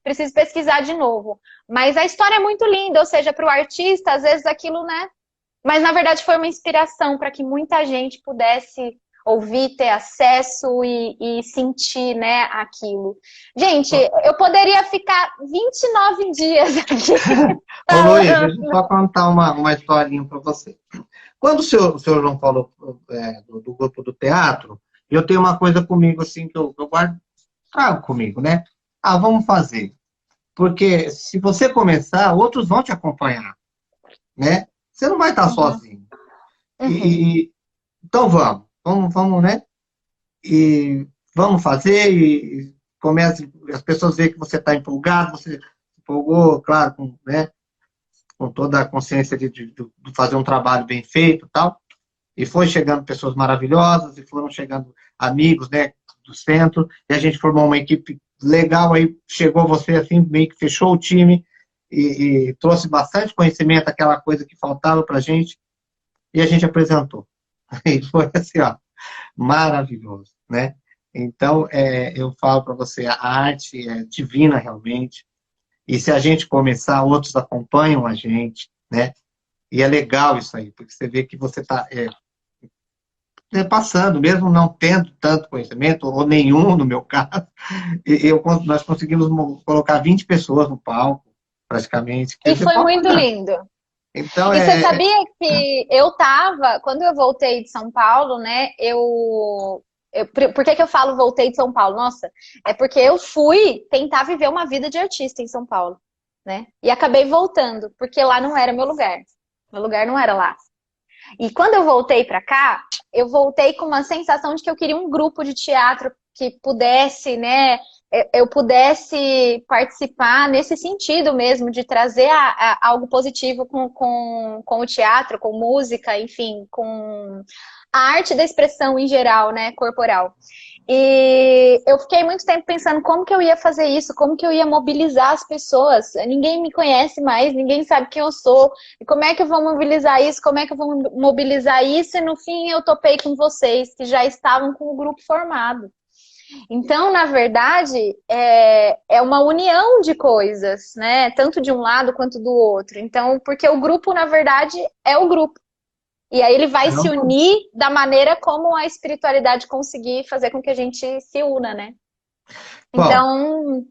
preciso pesquisar de novo. Mas a história é muito linda, ou seja, para o artista, às vezes aquilo, né? Mas na verdade foi uma inspiração para que muita gente pudesse ouvir, ter acesso e sentir, né, aquilo. Gente, eu poderia ficar 29 dias aqui. Ô, Luiz, deixa eu só contar uma historinha para você. Quando o senhor João falou do grupo do teatro, eu tenho uma coisa comigo assim que eu guardo, trago comigo, né? Ah, vamos fazer. Porque se você começar, outros vão te acompanhar, né? Você não vai estar sozinho. Então vamos, né? E vamos fazer e comece, as pessoas veem que você está empolgado, você se empolgou, claro, né? Com toda a consciência de fazer um trabalho bem feito e tal. E foi chegando pessoas maravilhosas, e foram chegando amigos, né, do centro, e a gente formou uma equipe legal, aí chegou você assim, meio que fechou o time, e trouxe bastante conhecimento, aquela coisa que faltava pra gente, e a gente apresentou. E foi assim, ó, maravilhoso, né? Então, eu falo para você, a arte é divina realmente, e se a gente começar, outros acompanham a gente, né? E é legal isso aí, porque você vê que você está passando, mesmo não tendo tanto conhecimento, ou nenhum no meu caso, nós conseguimos colocar 20 pessoas no palco, praticamente. Quer E dizer, foi palco muito grande. lindo. Então, E você sabia que quando eu voltei de São Paulo, né, por que que eu falo voltei de São Paulo? Nossa, é porque eu fui tentar viver uma vida de artista em São Paulo, né? E acabei voltando, porque lá não era meu lugar. Meu lugar não era lá. E quando eu voltei para cá, eu voltei com uma sensação de que eu queria um grupo de teatro que pudesse, né, eu pudesse participar nesse sentido mesmo, de trazer algo positivo com o teatro, com música, enfim, com a arte da expressão em geral, né, corporal. E eu fiquei muito tempo pensando como que eu ia fazer isso, como que eu ia mobilizar as pessoas. Ninguém me conhece mais, ninguém sabe quem eu sou. E como é que eu vou mobilizar isso? Como é que eu vou mobilizar isso? E no fim eu topei com vocês, que já estavam com o grupo formado. Então, na verdade, é uma união de coisas, né? Tanto de um lado quanto do outro. Então, porque o grupo, na verdade, é o grupo. E aí ele vai se unir da maneira como a espiritualidade conseguir fazer com que a gente se una, né? Então,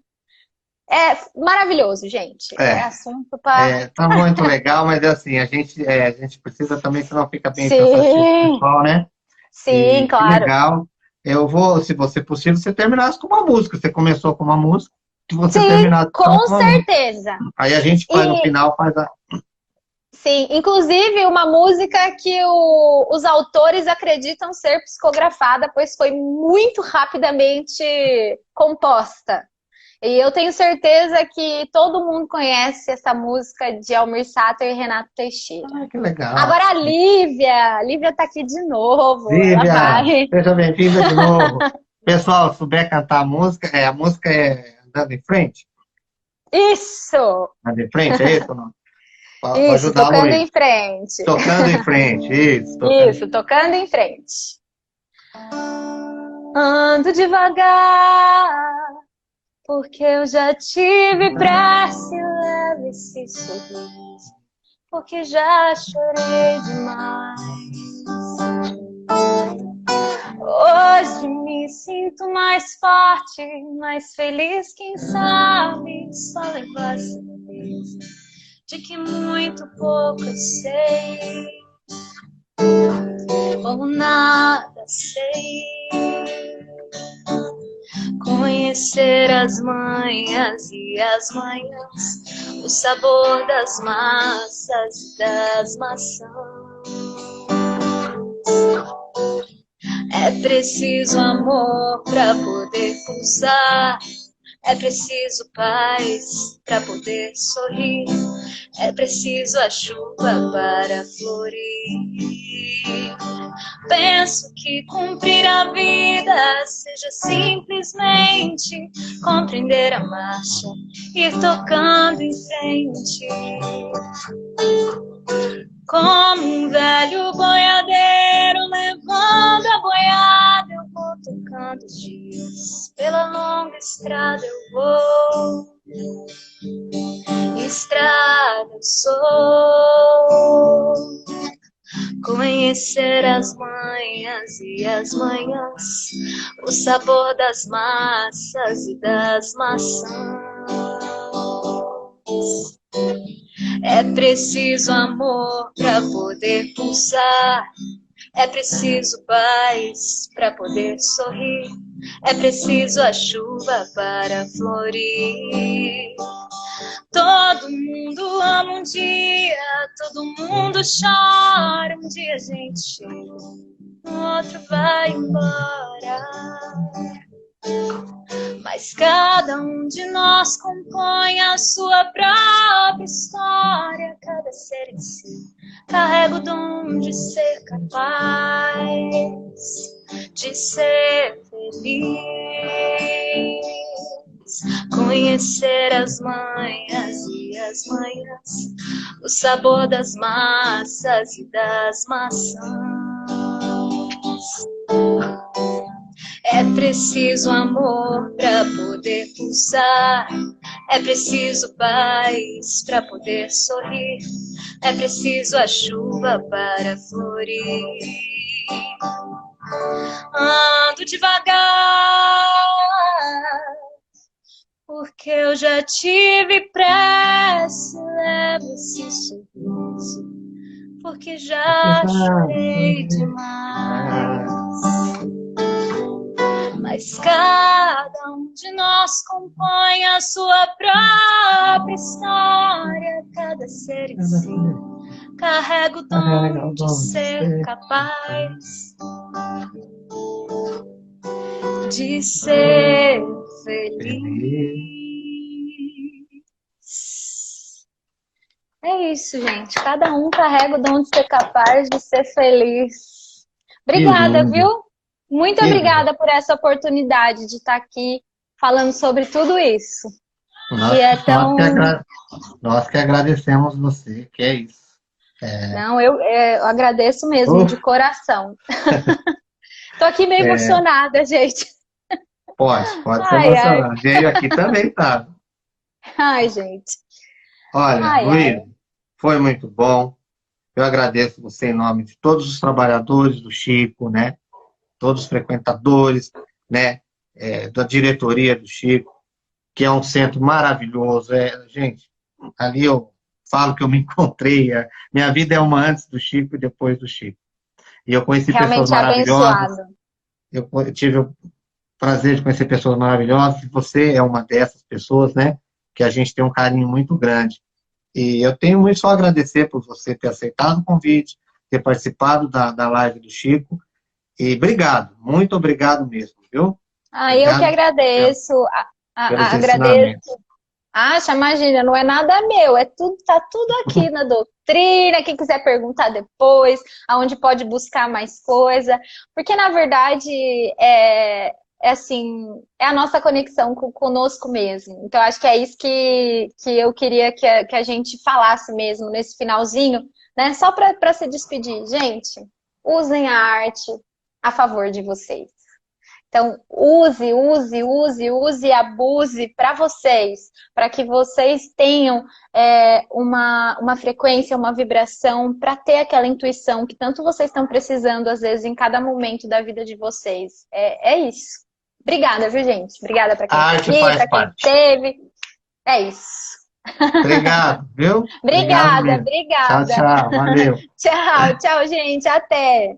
é maravilhoso, gente. É assunto para... tá muito legal, mas assim, a gente precisa também, senão fica bem cansativo Sim, pessoal, né? sim, E que claro. legal. Eu vou, se você possível, você terminasse com uma música. Você começou com uma música, que você Sim, terminasse então, com com uma música. certeza. Aí a gente faz no final, faz a. Sim, inclusive uma música que os autores acreditam ser psicografada, pois foi muito rapidamente composta. E eu tenho certeza que todo mundo conhece essa música de Almir Sater e Renato Teixeira. Ah, que legal. Agora a Lívia tá aqui de novo. Ela Lívia, vai. seja bem-vinda de novo. Pessoal, se souber cantar a música é Andando em Frente? Isso! Andando em Frente, é isso ou não? Vou Isso, ajudar a tocando Luiz. em frente. Tocando em frente, isso. Isso, tocando em frente. Ando devagar, porque eu já tive pressa e leve esse sorriso, porque já chorei demais. Hoje me sinto mais forte, mais feliz, quem sabe, só levar certeza de que muito pouco eu sei, ou nada sei. Conhecer as manhas e as manhãs, o sabor das massas e das maçãs. É preciso amor para poder pulsar, é preciso paz para poder sorrir, é preciso a chuva para florir. Penso que cumprir a vida seja simplesmente compreender a marcha e ir tocando em frente. Como um velho boiadeiro levando a boiada, eu vou tocando os dias. Pela longa estrada eu vou, estrada eu sou. Conhecer as manhas e as manhãs, o sabor das massas e das maçãs. É preciso amor para poder pulsar, é preciso paz para poder sorrir, é preciso a chuva para florir. Todo mundo ama um dia, todo mundo chora, um dia a gente chega, no outro vai embora. Mas cada um de nós compõe a sua própria história, cada ser em si carrega o dom de ser capaz de ser feliz. Conhecer as manhas e as manhãs, o sabor das massas e das maçãs. É preciso amor para poder pulsar, é preciso paz para poder sorrir, é preciso a chuva para florir. Ando devagar, porque eu já tive pressa. Levo esse sorriso, porque já chorei demais. Mas cada um de nós compõe a sua própria história. Cada ser em si carrega o dom de ser capaz de ser feliz. É isso, gente. Cada um carrega o dom de ser capaz de ser feliz. Obrigada, viu? Muito obrigada por essa oportunidade de estar aqui falando sobre tudo isso. Nós que agradecemos você, que é isso. Não, eu agradeço mesmo, de coração. Tô aqui meio emocionada, gente. Pode ser emocionada. Veio aqui também, tá? Ai, gente. Olha, Luiz, foi muito bom. Eu agradeço você em nome de todos os trabalhadores do Chico, né? Todos os frequentadores, né? Da diretoria do Chico, que é um centro maravilhoso. Gente, ali eu falo que eu me encontrei. Minha vida é uma antes do Chico e depois do Chico. E eu conheci pessoas maravilhosas. Eu tive o prazer de conhecer pessoas maravilhosas. E você é uma dessas pessoas, né? Que a gente tem um carinho muito grande. E eu tenho muito só a agradecer por você ter aceitado o convite, ter participado da live do Chico. E obrigado, muito obrigado mesmo, viu? Eu que agradeço. Agradeço. Imagina, não é nada meu, tá tudo aqui na doutrina. Quem quiser perguntar depois, aonde pode buscar mais coisa. Porque, na verdade, assim, é a nossa conexão conosco mesmo. Então, acho que é isso que eu queria que a gente falasse mesmo nesse finalzinho, né? Só para se despedir. Gente, usem a arte a favor de vocês. Então, use e abuse para vocês, para que vocês tenham uma frequência, uma vibração, para ter aquela intuição que tanto vocês estão precisando, às vezes, em cada momento da vida de vocês. É isso. Obrigada, viu, gente? Obrigada para quem está aqui, para quem esteve. É isso. Obrigado, viu? Obrigada. Tchau, valeu. Tchau, gente. Até.